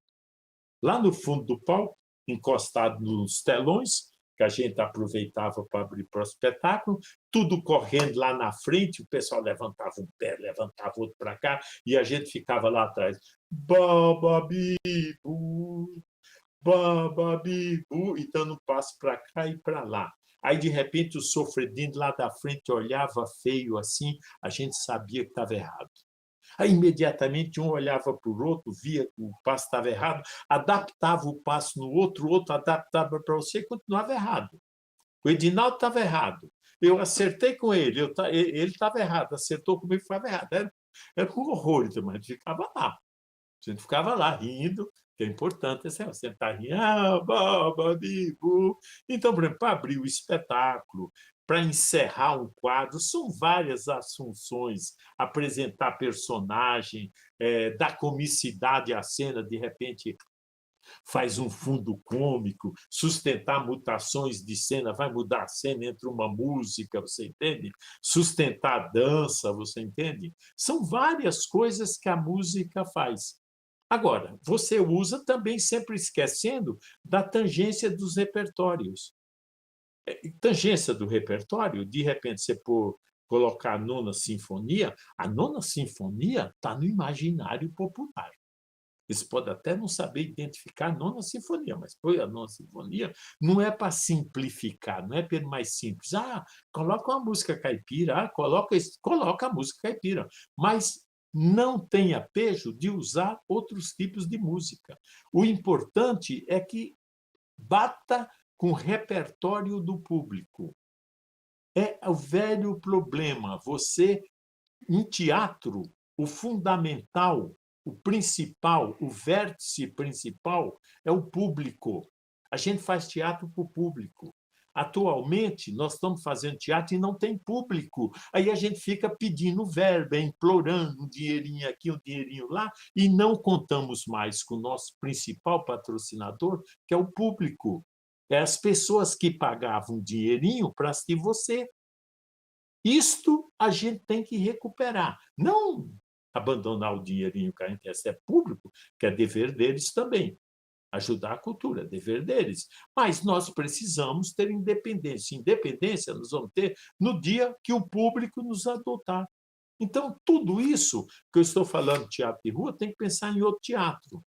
Lá no fundo do palco, encostado nos telões, que a gente aproveitava para abrir para o espetáculo, tudo correndo lá na frente, o pessoal levantava um pé, levantava outro para cá, e a gente ficava lá atrás. Bababibu, bababibu, e dando passo para cá e para lá. Aí, de repente, o sofredinho lá da frente olhava feio assim, a gente sabia que estava errado. Aí, imediatamente, um olhava para o outro, via que o passo estava errado, adaptava o passo no outro, o outro adaptava para você e continuava errado. O Edinaldo estava errado. Eu acertei com ele, ele estava errado, acertou comigo, estava errado. Era um horror, mas a gente ficava lá. A gente ficava lá rindo, que é importante, assim, você está rindo, bababibu. Então, por exemplo, para abrir o espetáculo, para encerrar um quadro, são várias as funções, apresentar personagem, dar comicidade à cena, de repente faz um fundo cômico, sustentar mutações de cena, vai mudar a cena entre uma música, você entende? Sustentar a dança, você entende? São várias coisas que a música faz. Agora, você usa também sempre esquecendo da tangência dos repertórios. Tangência do repertório, de repente você colocar a nona sinfonia está no imaginário popular. Eles podem até não saber identificar a nona sinfonia, mas põe a nona sinfonia, não é para simplificar, não é para mais simples. Coloca uma música caipira, coloca a música caipira, mas não tenha pejo de usar outros tipos de música. O importante é que bata com o repertório do público. É o velho problema. Você, em teatro, o fundamental, o principal, o vértice principal é o público. A gente faz teatro para o público. Atualmente, nós estamos fazendo teatro e não tem público. Aí a gente fica pedindo verba, implorando um dinheirinho aqui, um dinheirinho lá, e não contamos mais com o nosso principal patrocinador, que é o público. É as pessoas que pagavam dinheirinho para assistir você. Isto a gente tem que recuperar. Não abandonar o dinheirinho que a gente recebe público, que é dever deles também. Ajudar a cultura, dever deles. Mas nós precisamos ter independência. Independência nós vamos ter no dia que o público nos adotar. Então, tudo isso que eu estou falando, teatro de rua, tem que pensar em outro teatro.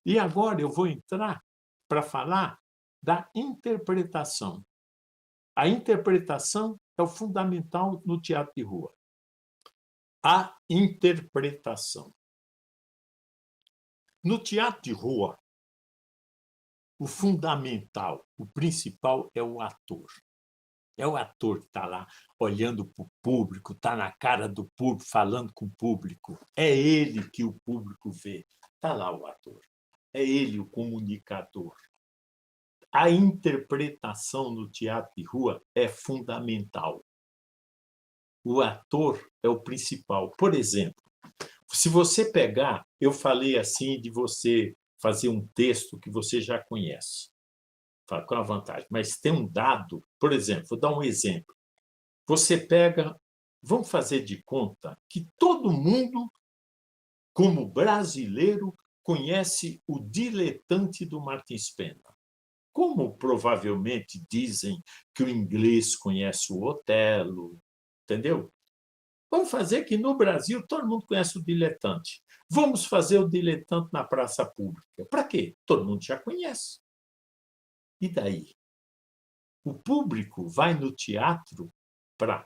E agora eu vou entrar para falar da interpretação. A interpretação é o fundamental no teatro de rua. A interpretação. No teatro de rua, o fundamental, o principal é o ator. É o ator que está lá olhando para o público, está na cara do público, falando com o público. É ele que o público vê. Está lá o ator. É ele o comunicador. A interpretação no teatro de rua é fundamental. O ator é o principal. Por exemplo, se você pegar, eu falei assim de você fazer um texto que você já conhece. Qual a vantagem? Mas tem um dado, por exemplo, vou dar um exemplo. Você pega, vamos fazer de conta que todo mundo, como brasileiro, conhece o Diletante do Martins Pena. Como provavelmente dizem que o inglês conhece o Otelo, entendeu? Vamos fazer que no Brasil todo mundo conhece o Diletante. Vamos fazer o Diletante na praça pública. Para quê? Todo mundo já conhece. E daí? O público vai no teatro para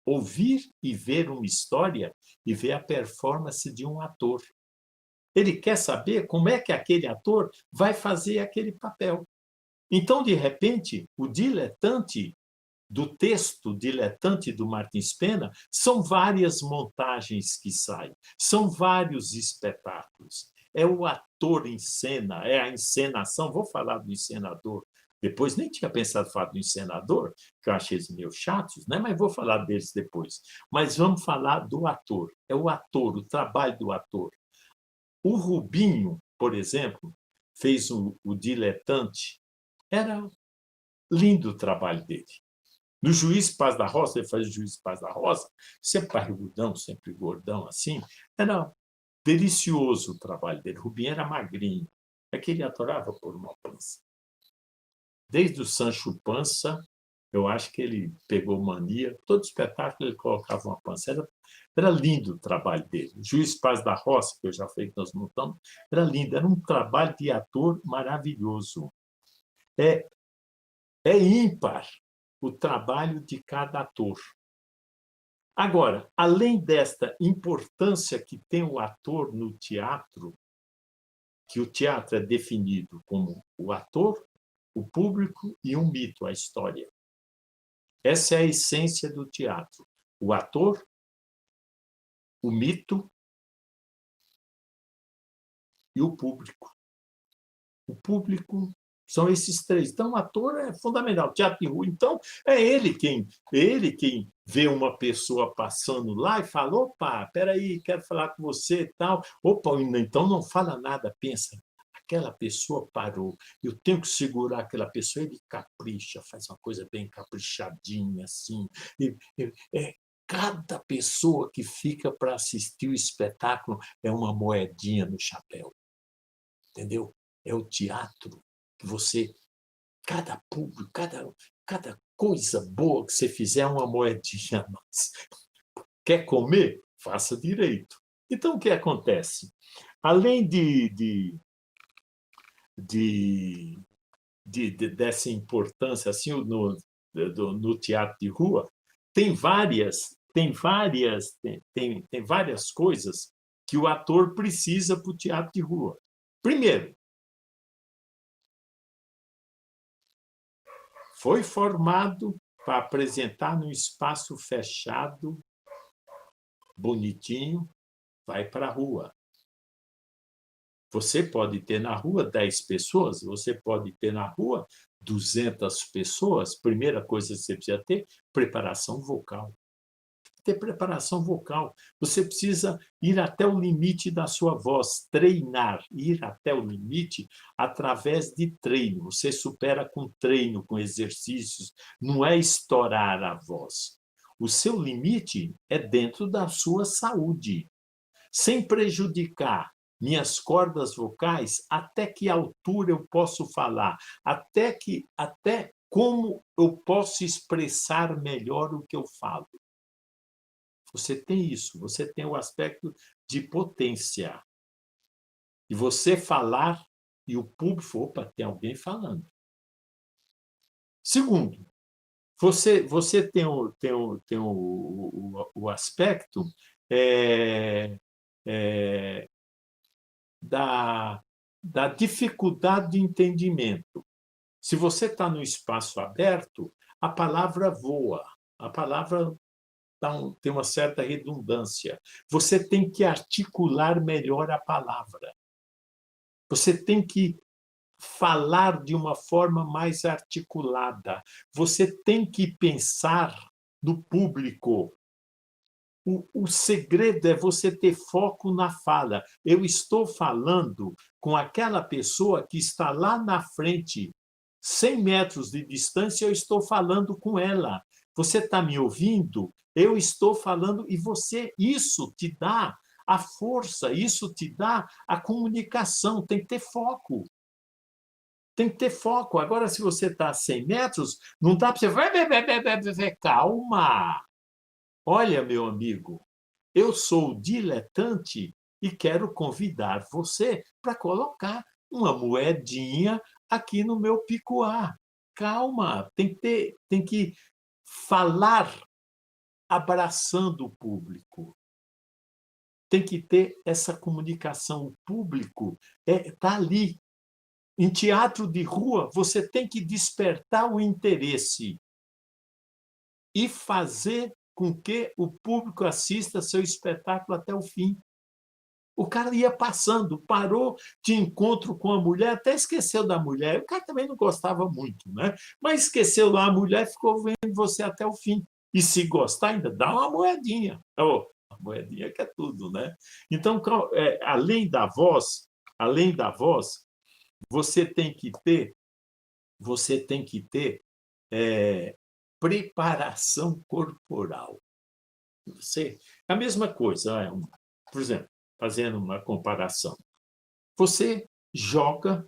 ouvir e ver uma história e ver a performance de um ator. Ele quer saber como é que aquele ator vai fazer aquele papel. Então, de repente, o diletante do texto Diletante do Martins Pena são várias montagens que saem, são vários espetáculos. É o ator em cena, é a encenação. Vou falar do encenador depois, nem tinha pensado falar do encenador, que eu achei eles meio chatos, né? Mas vou falar deles depois. Mas vamos falar do ator. É o ator, o trabalho do ator. O Rubinho, por exemplo, fez o Diletante. Era lindo o trabalho dele. No Juiz Paz da Roça, ele fazia o Juiz Paz da Roça, sempre barrigudão, sempre gordão, assim. Era delicioso o trabalho dele. Rubinho era magrinho. É que ele adorava pôr uma pança. Desde o Sancho Pança, eu acho que ele pegou mania. Todo espetáculo ele colocava uma pança. Era lindo o trabalho dele. O Juiz Paz da Roça, que eu já falei que nós montamos, era lindo. Era um trabalho de ator maravilhoso. É ímpar o trabalho de cada ator. Agora, além desta importância que tem o ator no teatro, que o teatro é definido como o ator, o público e um mito, a história. Essa é a essência do teatro. O ator, o mito e o público. O público são esses três. Então, o ator é fundamental. O teatro de rua, então, é ele quem vê uma pessoa passando lá e fala: opa, peraí, quero falar com você e tal. Opa, então não fala nada, pensa. Aquela pessoa parou, eu tenho que segurar aquela pessoa, ele capricha, faz uma coisa bem caprichadinha, assim. Cada pessoa que fica para assistir o espetáculo é uma moedinha no chapéu. Entendeu? É o teatro que você, cada público, cada coisa boa que você fizer é uma moedinha a mais. Quer comer? Faça direito. Então, o que acontece? Além dessa importância assim, no teatro de rua, tem várias coisas que o ator precisa para o teatro de rua. Primeiro, foi formado para apresentar num espaço fechado, bonitinho, vai para a rua. Você pode ter na rua 10 pessoas, você pode ter na rua 200 pessoas. Primeira coisa que você precisa ter, preparação vocal. Ter preparação vocal. Você precisa ir até o limite da sua voz, treinar, ir até o limite através de treino. Você supera com treino, com exercícios, não é estourar a voz. O seu limite é dentro da sua saúde. sem prejudicar minhas cordas vocais, até que altura eu posso falar, até como eu posso expressar melhor o que eu falo. Você tem isso, você tem o aspecto de potência. E você falar e o público, opa, tem alguém falando. Segundo, você tem o aspecto é, é, da dificuldade de entendimento. Se você está no espaço aberto, a palavra voa, a palavra tem uma certa redundância. Você tem que articular melhor a palavra. Você tem que falar de uma forma mais articulada. Você tem que pensar no público. O segredo é você ter foco na fala. Eu estou falando com aquela pessoa que está lá na frente, 100 metros de distância, eu estou falando com ela. Você está me ouvindo? Eu estou falando, e isso te dá a força, isso te dá a comunicação, tem que ter foco. Tem que ter foco. Agora, se você está a 100 metros, não dá para você... Calma! Olha, meu amigo, eu sou diletante e quero convidar você para colocar uma moedinha aqui no meu picuá. Calma, tem que falar abraçando o público. Tem que ter essa comunicação. O público está ali. Em teatro de rua, você tem que despertar o interesse e fazer com que o público assista seu espetáculo até o fim. O cara ia passando, parou de encontro com a mulher, até esqueceu da mulher. O cara também não gostava muito, né? Mas esqueceu lá a mulher, ficou vendo você até o fim. E se gostar, ainda dá uma moedinha. Oh, a moedinha que é tudo, né? Então, além da voz, você tem que ter, é, preparação corporal. A mesma coisa, por exemplo, fazendo uma comparação. Você joga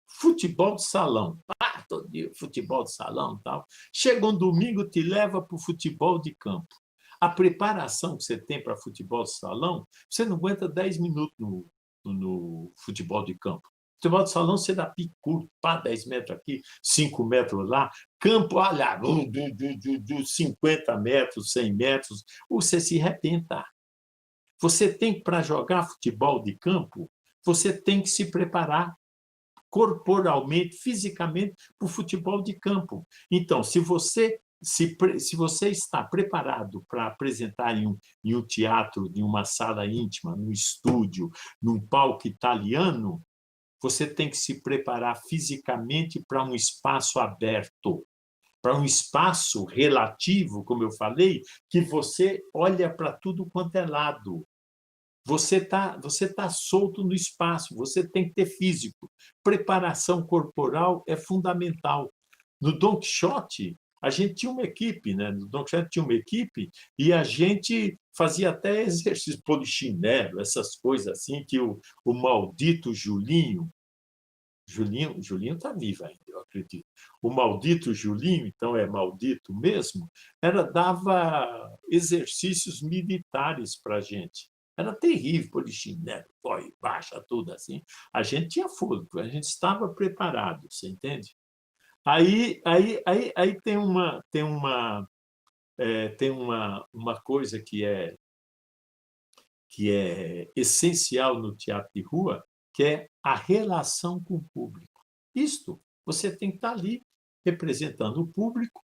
futebol de salão. Todo dia futebol de salão, tal. Chega um domingo, te leva para o futebol de campo. A preparação que você tem para futebol de salão, você não aguenta 10 minutos no futebol de campo. Futebol de salão, você dá pique curto, 10 metros aqui, 5 metros lá. Campo, olha, 50 metros, 100 metros, você se arrebenta. Você tem, para jogar futebol de campo, você tem que se preparar corporalmente, fisicamente, para o futebol de campo. Então, se você está preparado para apresentar em um teatro, em uma sala íntima, num estúdio, num palco italiano, você tem que se preparar fisicamente para um espaço aberto, para um espaço relativo, como eu falei, que você olha para tudo quanto é lado. Você tá solto no espaço, você tem que ter físico. Preparação corporal é fundamental. No Don Quixote, a gente tinha uma equipe, né? No Don Quixote tinha uma equipe e a gente fazia até exercício polichinelo, essas coisas assim, que o maldito Julinho está vivo ainda, eu acredito. O maldito Julinho, então é maldito mesmo, dava exercícios militares para a gente. Era terrível, polichinelo, corre, baixa, tudo assim. A gente tinha fôlego, a gente estava preparado, você entende? Aí tem uma coisa que é essencial no teatro de rua, que é a relação com o público. Isto, você tem que estar ali representando o público,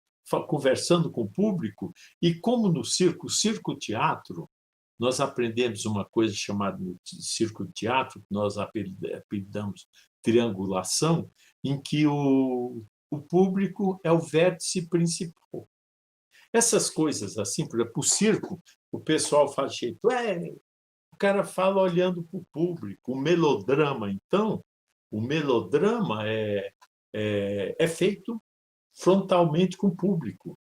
conversando com o público, e como no circo-teatro, nós aprendemos uma coisa chamada no circo-teatro, que nós apelidamos triangulação, em que o público é o vértice principal. Essas coisas assim, por exemplo, o circo, o pessoal faz jeito, o cara fala olhando para o público. O melodrama, então, é feito frontalmente com o público.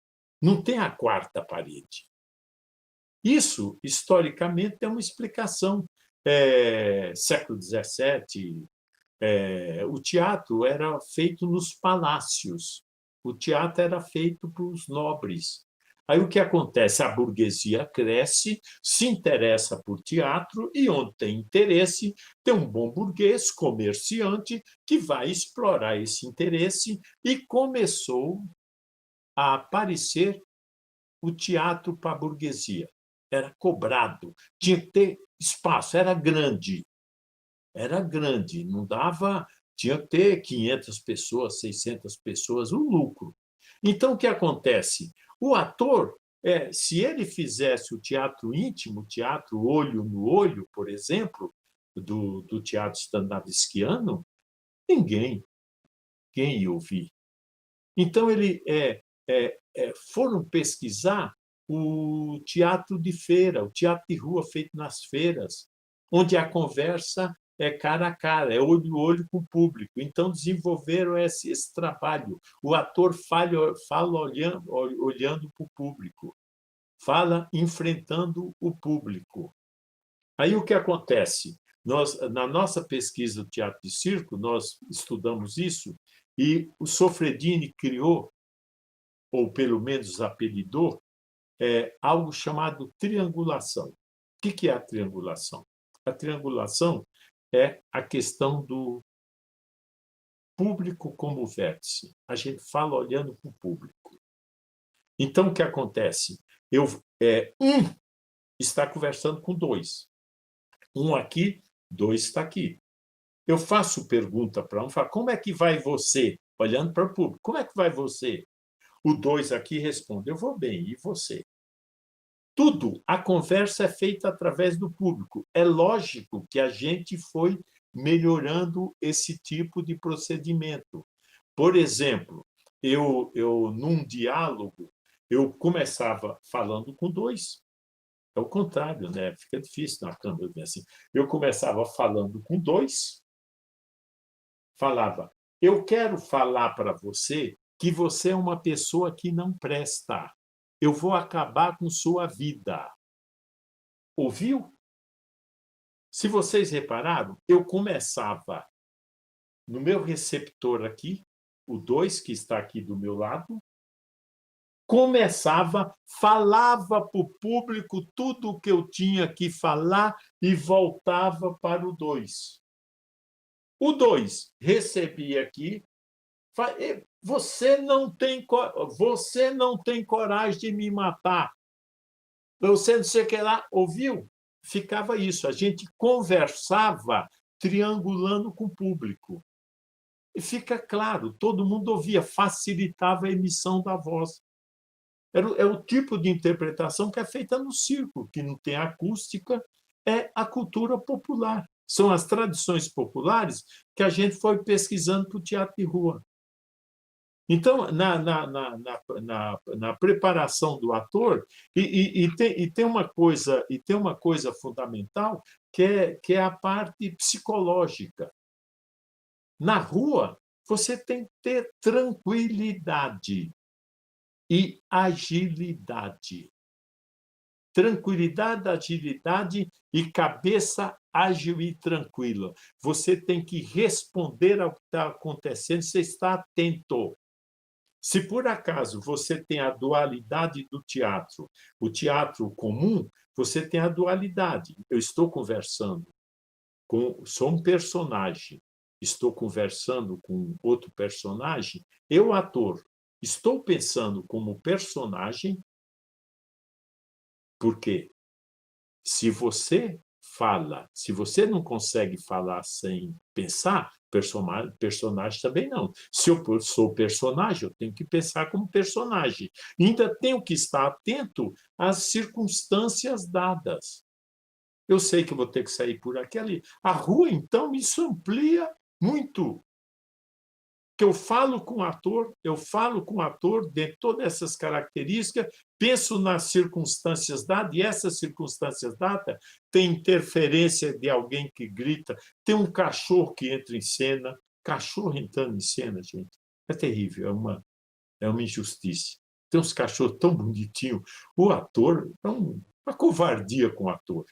Não tem a quarta parede. Isso, historicamente, é uma explicação. Século XVII, o teatro era feito nos palácios, o teatro era feito para os nobres. Aí o que acontece? A burguesia cresce, se interessa por teatro, e onde tem interesse, tem um bom burguês, comerciante, que vai explorar esse interesse, e começou a aparecer o teatro para a burguesia. Era cobrado, tinha que ter espaço, era grande, não dava, tinha que ter 500 pessoas, 600 pessoas, o lucro. Então, o que acontece? O ator, se ele fizesse o teatro íntimo, o teatro olho no olho, por exemplo, do teatro stanislavskiano, ninguém, quem ia ouvir. Então, foram pesquisar o teatro de feira, o teatro de rua feito nas feiras, onde a conversa é cara a cara, é olho a olho com o público. Então, desenvolveram esse trabalho. O ator fala olhando para o público, fala enfrentando o público. Aí o que acontece? Na nossa pesquisa do teatro de circo, nós estudamos isso, e o Sofredini criou, ou pelo menos apelidou, algo chamado triangulação. O que é a triangulação? A triangulação é a questão do público como vértice. A gente fala olhando para o público. Então, o que acontece? Um está conversando com dois. Um aqui, dois está aqui. Eu faço pergunta para um, falo, como é que vai você? Olhando para o público, como é que vai você? O dois aqui responde, eu vou bem, e você? Tudo, a conversa é feita através do público. É lógico que a gente foi melhorando esse tipo de procedimento. Por exemplo, num diálogo, eu começava falando com dois. É o contrário, né? Fica difícil na câmera assim. Eu começava falando com dois, falava, eu quero falar para você que você é uma pessoa que não presta. Eu vou acabar com sua vida. Ouviu? Se vocês repararam, eu começava no meu receptor aqui, o 2 que está aqui do meu lado, começava, falava para o público tudo o que eu tinha que falar e voltava para o 2. O 2 recebia aqui, você não tem coragem de me matar. Você não sei o que lá, ouviu? Ficava isso, a gente conversava triangulando com o público. E fica claro, todo mundo ouvia, facilitava a emissão da voz. É o tipo de interpretação que é feita no circo, que não tem acústica, é a cultura popular. São as tradições populares que a gente foi pesquisando para o teatro de rua. Então, na preparação do ator, tem uma coisa fundamental, que é a parte psicológica. Na rua, você tem que ter tranquilidade e agilidade. Tranquilidade, agilidade e cabeça ágil e tranquila. Você tem que responder ao que está acontecendo, você está atento. Se por acaso você tem a dualidade do teatro, o teatro comum, você tem a dualidade. Eu estou conversando sou um personagem, estou conversando com outro personagem, eu, ator, estou pensando como personagem, porque se você não consegue falar sem pensar, personagem também não. Se eu sou personagem, eu tenho que pensar como personagem. Ainda tenho que estar atento às circunstâncias dadas. Eu sei que eu vou ter que sair por aqui ali. A rua, então, isso amplia muito. Que eu falo com o ator de todas essas características, penso nas circunstâncias dadas, e essas circunstâncias dadas tem interferência de alguém que grita, tem um cachorro que entra em cena, cachorro entrando em cena, gente, é terrível, é uma injustiça. Tem uns cachorros tão bonitinhos, o ator uma covardia com o ator.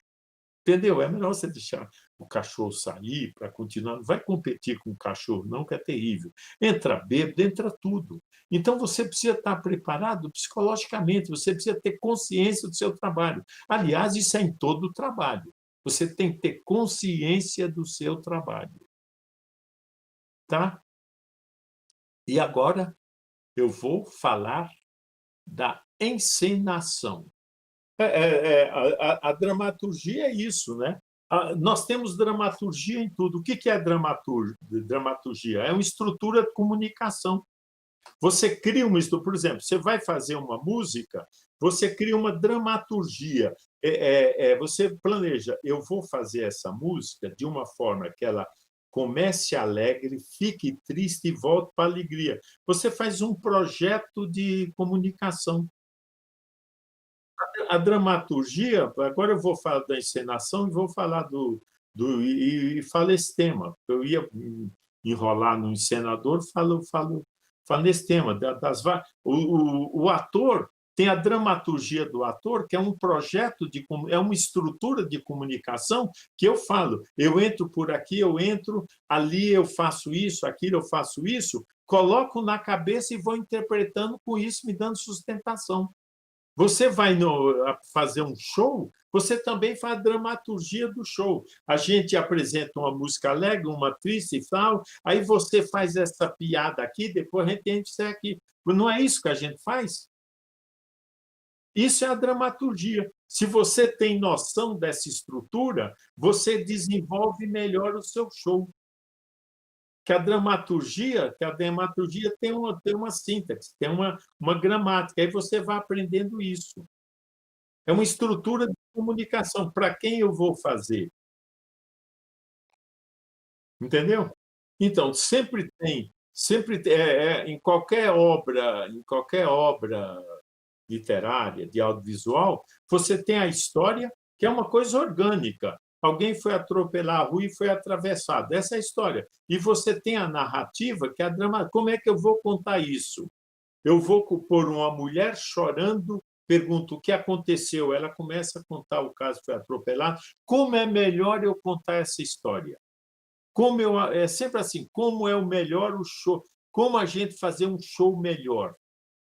Entendeu? É melhor você deixar o cachorro sair para continuar. Não vai competir com o cachorro, não, que é terrível. Entra bêbado, entra tudo. Então, você precisa estar preparado psicologicamente, você precisa ter consciência do seu trabalho. Aliás, isso é em todo o trabalho. Você tem que ter consciência do seu trabalho. Tá? E agora eu vou falar da encenação. A dramaturgia é isso, né? Nós temos dramaturgia em tudo. O que é dramaturgia? É uma estrutura de comunicação. Você cria uma estrutura, por exemplo, você vai fazer uma música, você cria uma dramaturgia. Você planeja, eu vou fazer essa música de uma forma que ela comece alegre, fique triste e volte para a alegria. Você faz um projeto de comunicação. A dramaturgia, agora eu vou falar da encenação e vou falar e falo esse tema. Eu ia enrolar no encenador, falo nesse tema. O ator tem a dramaturgia do ator, que é um projeto, é uma estrutura de comunicação que eu falo. Eu entro por aqui, eu entro, ali eu faço isso, aquilo eu faço isso, coloco na cabeça e vou interpretando com isso, me dando sustentação. Você vai fazer um show, você também faz a dramaturgia do show. A gente apresenta uma música alegre, uma triste e tal, aí você faz essa piada aqui, depois a gente entra isso aqui. Não é isso que a gente faz? Isso é a dramaturgia. Se você tem noção dessa estrutura, você desenvolve melhor o seu show. Que a dramaturgia tem uma síntese, tem uma gramática, aí você vai aprendendo isso. É uma estrutura de comunicação. Para quem eu vou fazer? Entendeu? Então, em qualquer obra literária, de audiovisual, você tem a história, que é uma coisa orgânica. Alguém foi atropelar a rua e foi atravessado. Essa é a história. E você tem a narrativa, que é a drama. Como é que eu vou contar isso? Eu vou pôr uma mulher chorando, pergunto o que aconteceu. Ela começa a contar o caso, foi atropelado. Como é melhor eu contar essa história? É sempre assim, como é o melhor o show? Como a gente fazer um show melhor?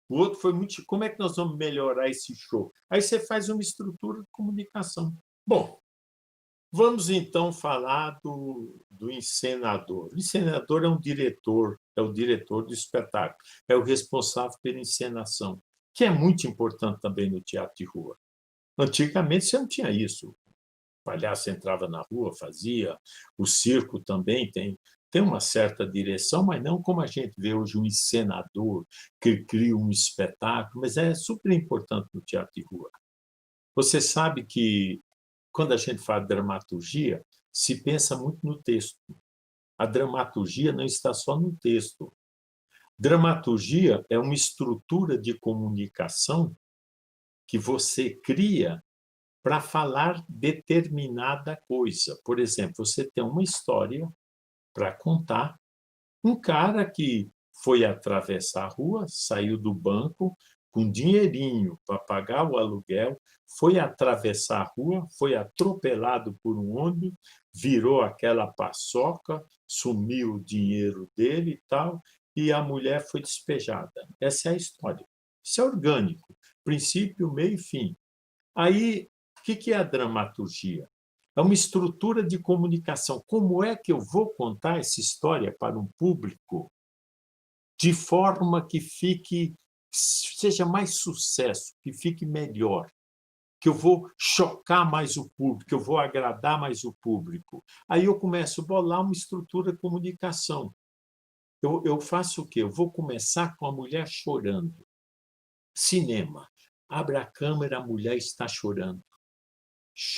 O outro foi muito. Como é que nós vamos melhorar esse show? Aí você faz uma estrutura de comunicação. Bom, vamos então falar do encenador. O encenador é o diretor do espetáculo, é o responsável pela encenação, que é muito importante também no teatro de rua. Antigamente você não tinha isso. O palhaço entrava na rua, fazia, o circo também tem uma certa direção, mas não como a gente vê hoje um encenador que cria um espetáculo, mas é super importante no teatro de rua. Você sabe que, quando a gente fala de dramaturgia, se pensa muito no texto. A dramaturgia não está só no texto. Dramaturgia é uma estrutura de comunicação que você cria para falar determinada coisa. Por exemplo, você tem uma história para contar. Um cara que foi atravessar a rua, saiu do banco com dinheirinho para pagar o aluguel, foi atravessar a rua, foi atropelado por um ônibus, virou aquela paçoca, sumiu o dinheiro dele e tal, e a mulher foi despejada. Essa é a história. Isso é orgânico, princípio, meio e fim. Aí, o que é a dramaturgia? É uma estrutura de comunicação. Como é que eu vou contar essa história para um público de forma que seja mais sucesso, que fique melhor, que eu vou chocar mais o público, que eu vou agradar mais o público? Aí eu começo a bolar uma estrutura de comunicação. Eu faço o quê? Eu vou começar com a mulher chorando. Cinema. Abre a câmera, a mulher está chorando.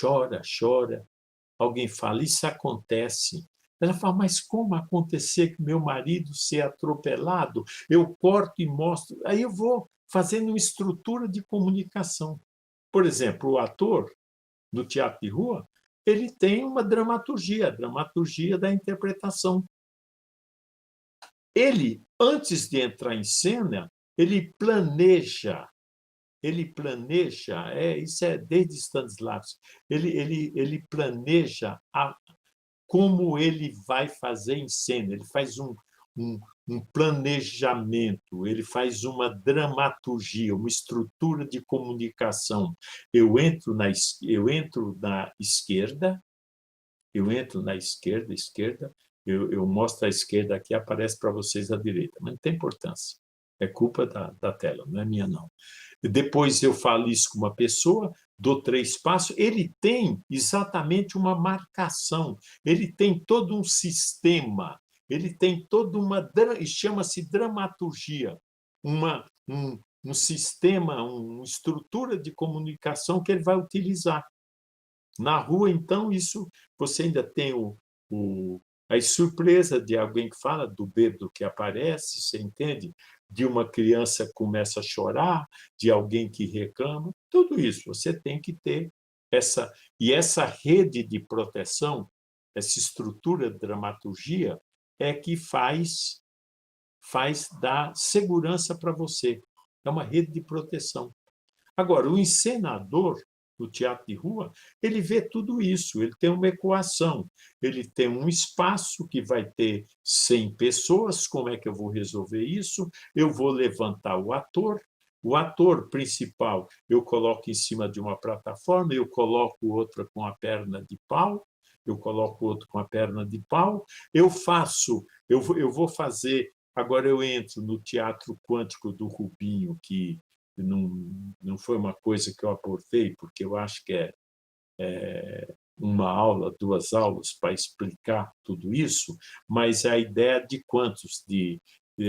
Chora, chora. Alguém fala, isso acontece. Ela fala, mas como acontecer que meu marido ser atropelado? Eu corto e mostro. Aí eu vou fazendo uma estrutura de comunicação. Por exemplo, o ator do teatro de rua, ele tem uma dramaturgia, a dramaturgia da interpretação. Ele, antes de entrar em cena, ele planeja ele planeja, isso é desde Stanislavski, ele planeja como ele vai fazer em cena, ele faz um, um planejamento, ele faz uma dramaturgia, uma estrutura de comunicação. Eu entro na esquerda, esquerda, eu mostro a esquerda aqui, aparece para vocês a direita, mas não tem importância. É culpa da tela, não é minha, não. Depois eu falo isso com uma pessoa, dou 3 passos, ele tem exatamente uma marcação, ele tem todo um sistema, ele tem toda uma, chama-se dramaturgia, um sistema, uma estrutura de comunicação que ele vai utilizar. Na rua, então, isso você ainda tem a surpresa de alguém que fala, do bêbado que aparece, você entende? De uma criança que começa a chorar, de alguém que reclama, tudo isso você tem que ter essa. E essa rede de proteção, essa estrutura de dramaturgia, é que faz dar segurança para você. É uma rede de proteção. Agora, o encenador do teatro de rua, ele vê tudo isso, ele tem uma equação, ele tem um espaço que vai ter 100 pessoas, como é que eu vou resolver isso? Eu vou levantar o ator principal eu coloco em cima de uma plataforma, eu coloco outra com a perna de pau, eu coloco outro com a perna de pau, eu vou fazer, agora eu entro no teatro quântico do Rubinho, que não foi uma coisa que eu aportei, porque eu acho que é uma aula, 2 aulas para explicar tudo isso, mas a ideia de quantos, de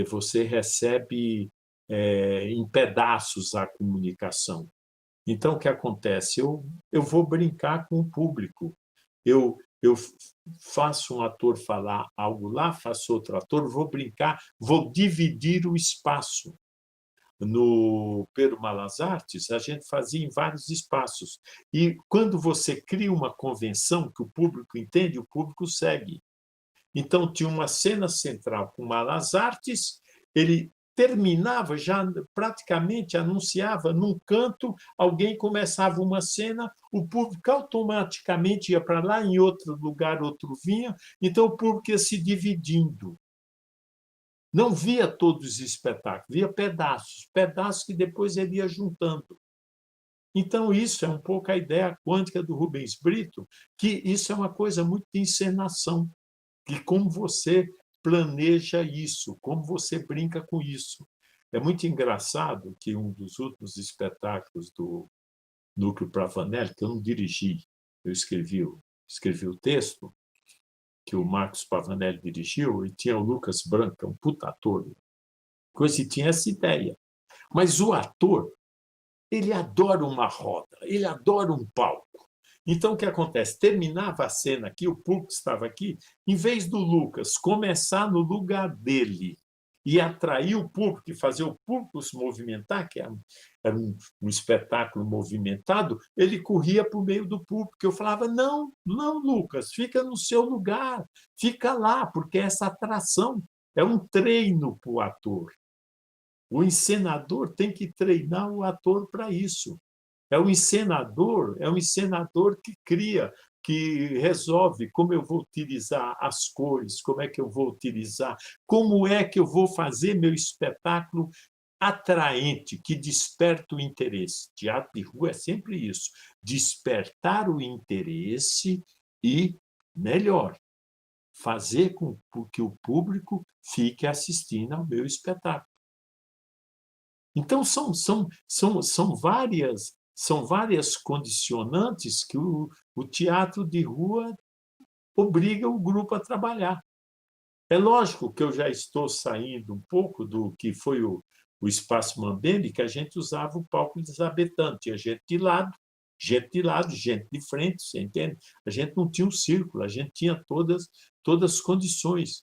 você recebe em pedaços a comunicação. Então, o que acontece? Eu vou brincar com o público. Eu faço um ator falar algo lá, faço outro ator, vou brincar, vou dividir o espaço. No Pedro Malas Artes, a gente fazia em vários espaços. E quando você cria uma convenção que o público entende, o público segue. Então, tinha uma cena central com Malas Artes, ele terminava, já praticamente anunciava num canto, alguém começava uma cena, o público automaticamente ia para lá, em outro lugar, outro vinha, então o público ia se dividindo. Não via todos os espetáculos, via pedaços, pedaços que depois ele ia juntando. Então, isso é um pouco a ideia quântica do Rubens Brito, que isso é uma coisa muito de encenação, e como você planeja isso, como você brinca com isso. É muito engraçado que um dos últimos espetáculos do Núcleo Pavanelli, que eu não dirigi, eu escrevi o texto, que o Marcos Pavanelli dirigiu, e tinha o Lucas Branca, um puta ator, coisa, e tinha essa ideia. Mas o ator, ele adora uma roda, ele adora um palco. Então, o que acontece? Terminava a cena aqui, o público estava aqui, em vez do Lucas começar no lugar dele e atrair o público e fazer o público se movimentar, que era um espetáculo movimentado, ele corria por meio do público. Eu falava, não, não, Lucas, fica no seu lugar, fica lá, porque essa atração é um treino para o ator. O encenador tem que treinar o ator para isso. É um encenador que cria, que resolve como eu vou utilizar as cores, como é que eu vou utilizar, como é que eu vou fazer meu espetáculo atraente, que desperta o interesse. Teatro de rua é sempre isso, despertar o interesse e, melhor, fazer com que o público fique assistindo ao meu espetáculo. Então, são várias condicionantes que o teatro de rua obriga o grupo a trabalhar. É lógico que eu já estou saindo um pouco do que foi o Espaço Mambembe, que a gente usava o palco elisabetano, tinha gente de lado, gente de frente, você entende? A gente não tinha um círculo, a gente tinha todas as condições.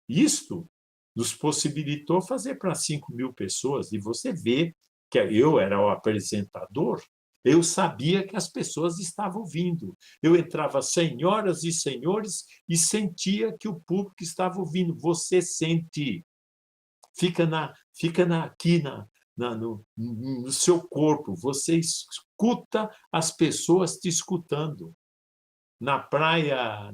Isto nos possibilitou fazer para 5.000 pessoas, e você vê que eu era o apresentador, eu sabia que as pessoas estavam vindo. Eu entrava, senhoras e senhores, e sentia que o público estava ouvindo. Você sente. Fica aqui no seu corpo, você escuta as pessoas te escutando. Na praia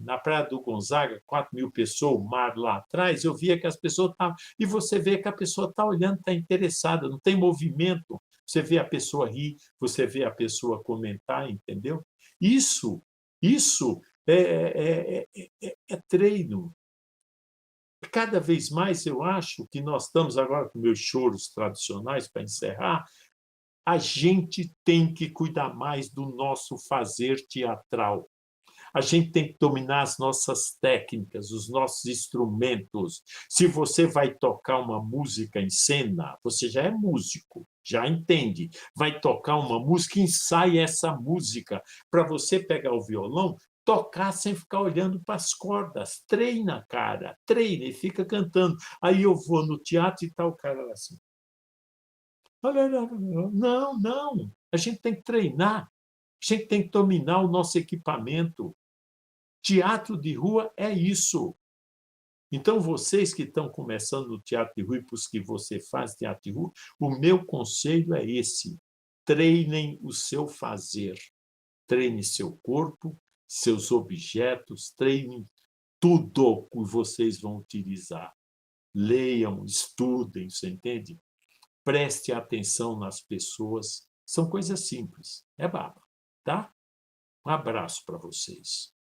do Gonzaga, 4.000 pessoas, o mar lá atrás, eu via que as pessoas estavam. E você vê que a pessoa está olhando, está interessada, não tem movimento. Você vê a pessoa rir, você vê a pessoa comentar, entendeu? Isso é treino. Cada vez mais eu acho que nós estamos agora com meus choros tradicionais para encerrar. A gente tem que cuidar mais do nosso fazer teatral. A gente tem que dominar as nossas técnicas, os nossos instrumentos. Se você vai tocar uma música em cena, você já é músico, já entende. Vai tocar uma música, ensaie essa música. Para você pegar o violão, tocar sem ficar olhando para as cordas. Treina, cara, treina e fica cantando. Aí eu vou no teatro e está o cara assim. Não, não. A gente tem que treinar. A gente tem que dominar o nosso equipamento. Teatro de rua é isso. Então, vocês que estão começando no teatro de rua e para os que você faz teatro de rua, o meu conselho é esse: treinem o seu fazer. Treine seu corpo, seus objetos, treinem tudo que vocês vão utilizar. Leiam, estudem, você entende? Preste atenção nas pessoas. São coisas simples. É baba, tá? Um abraço para vocês.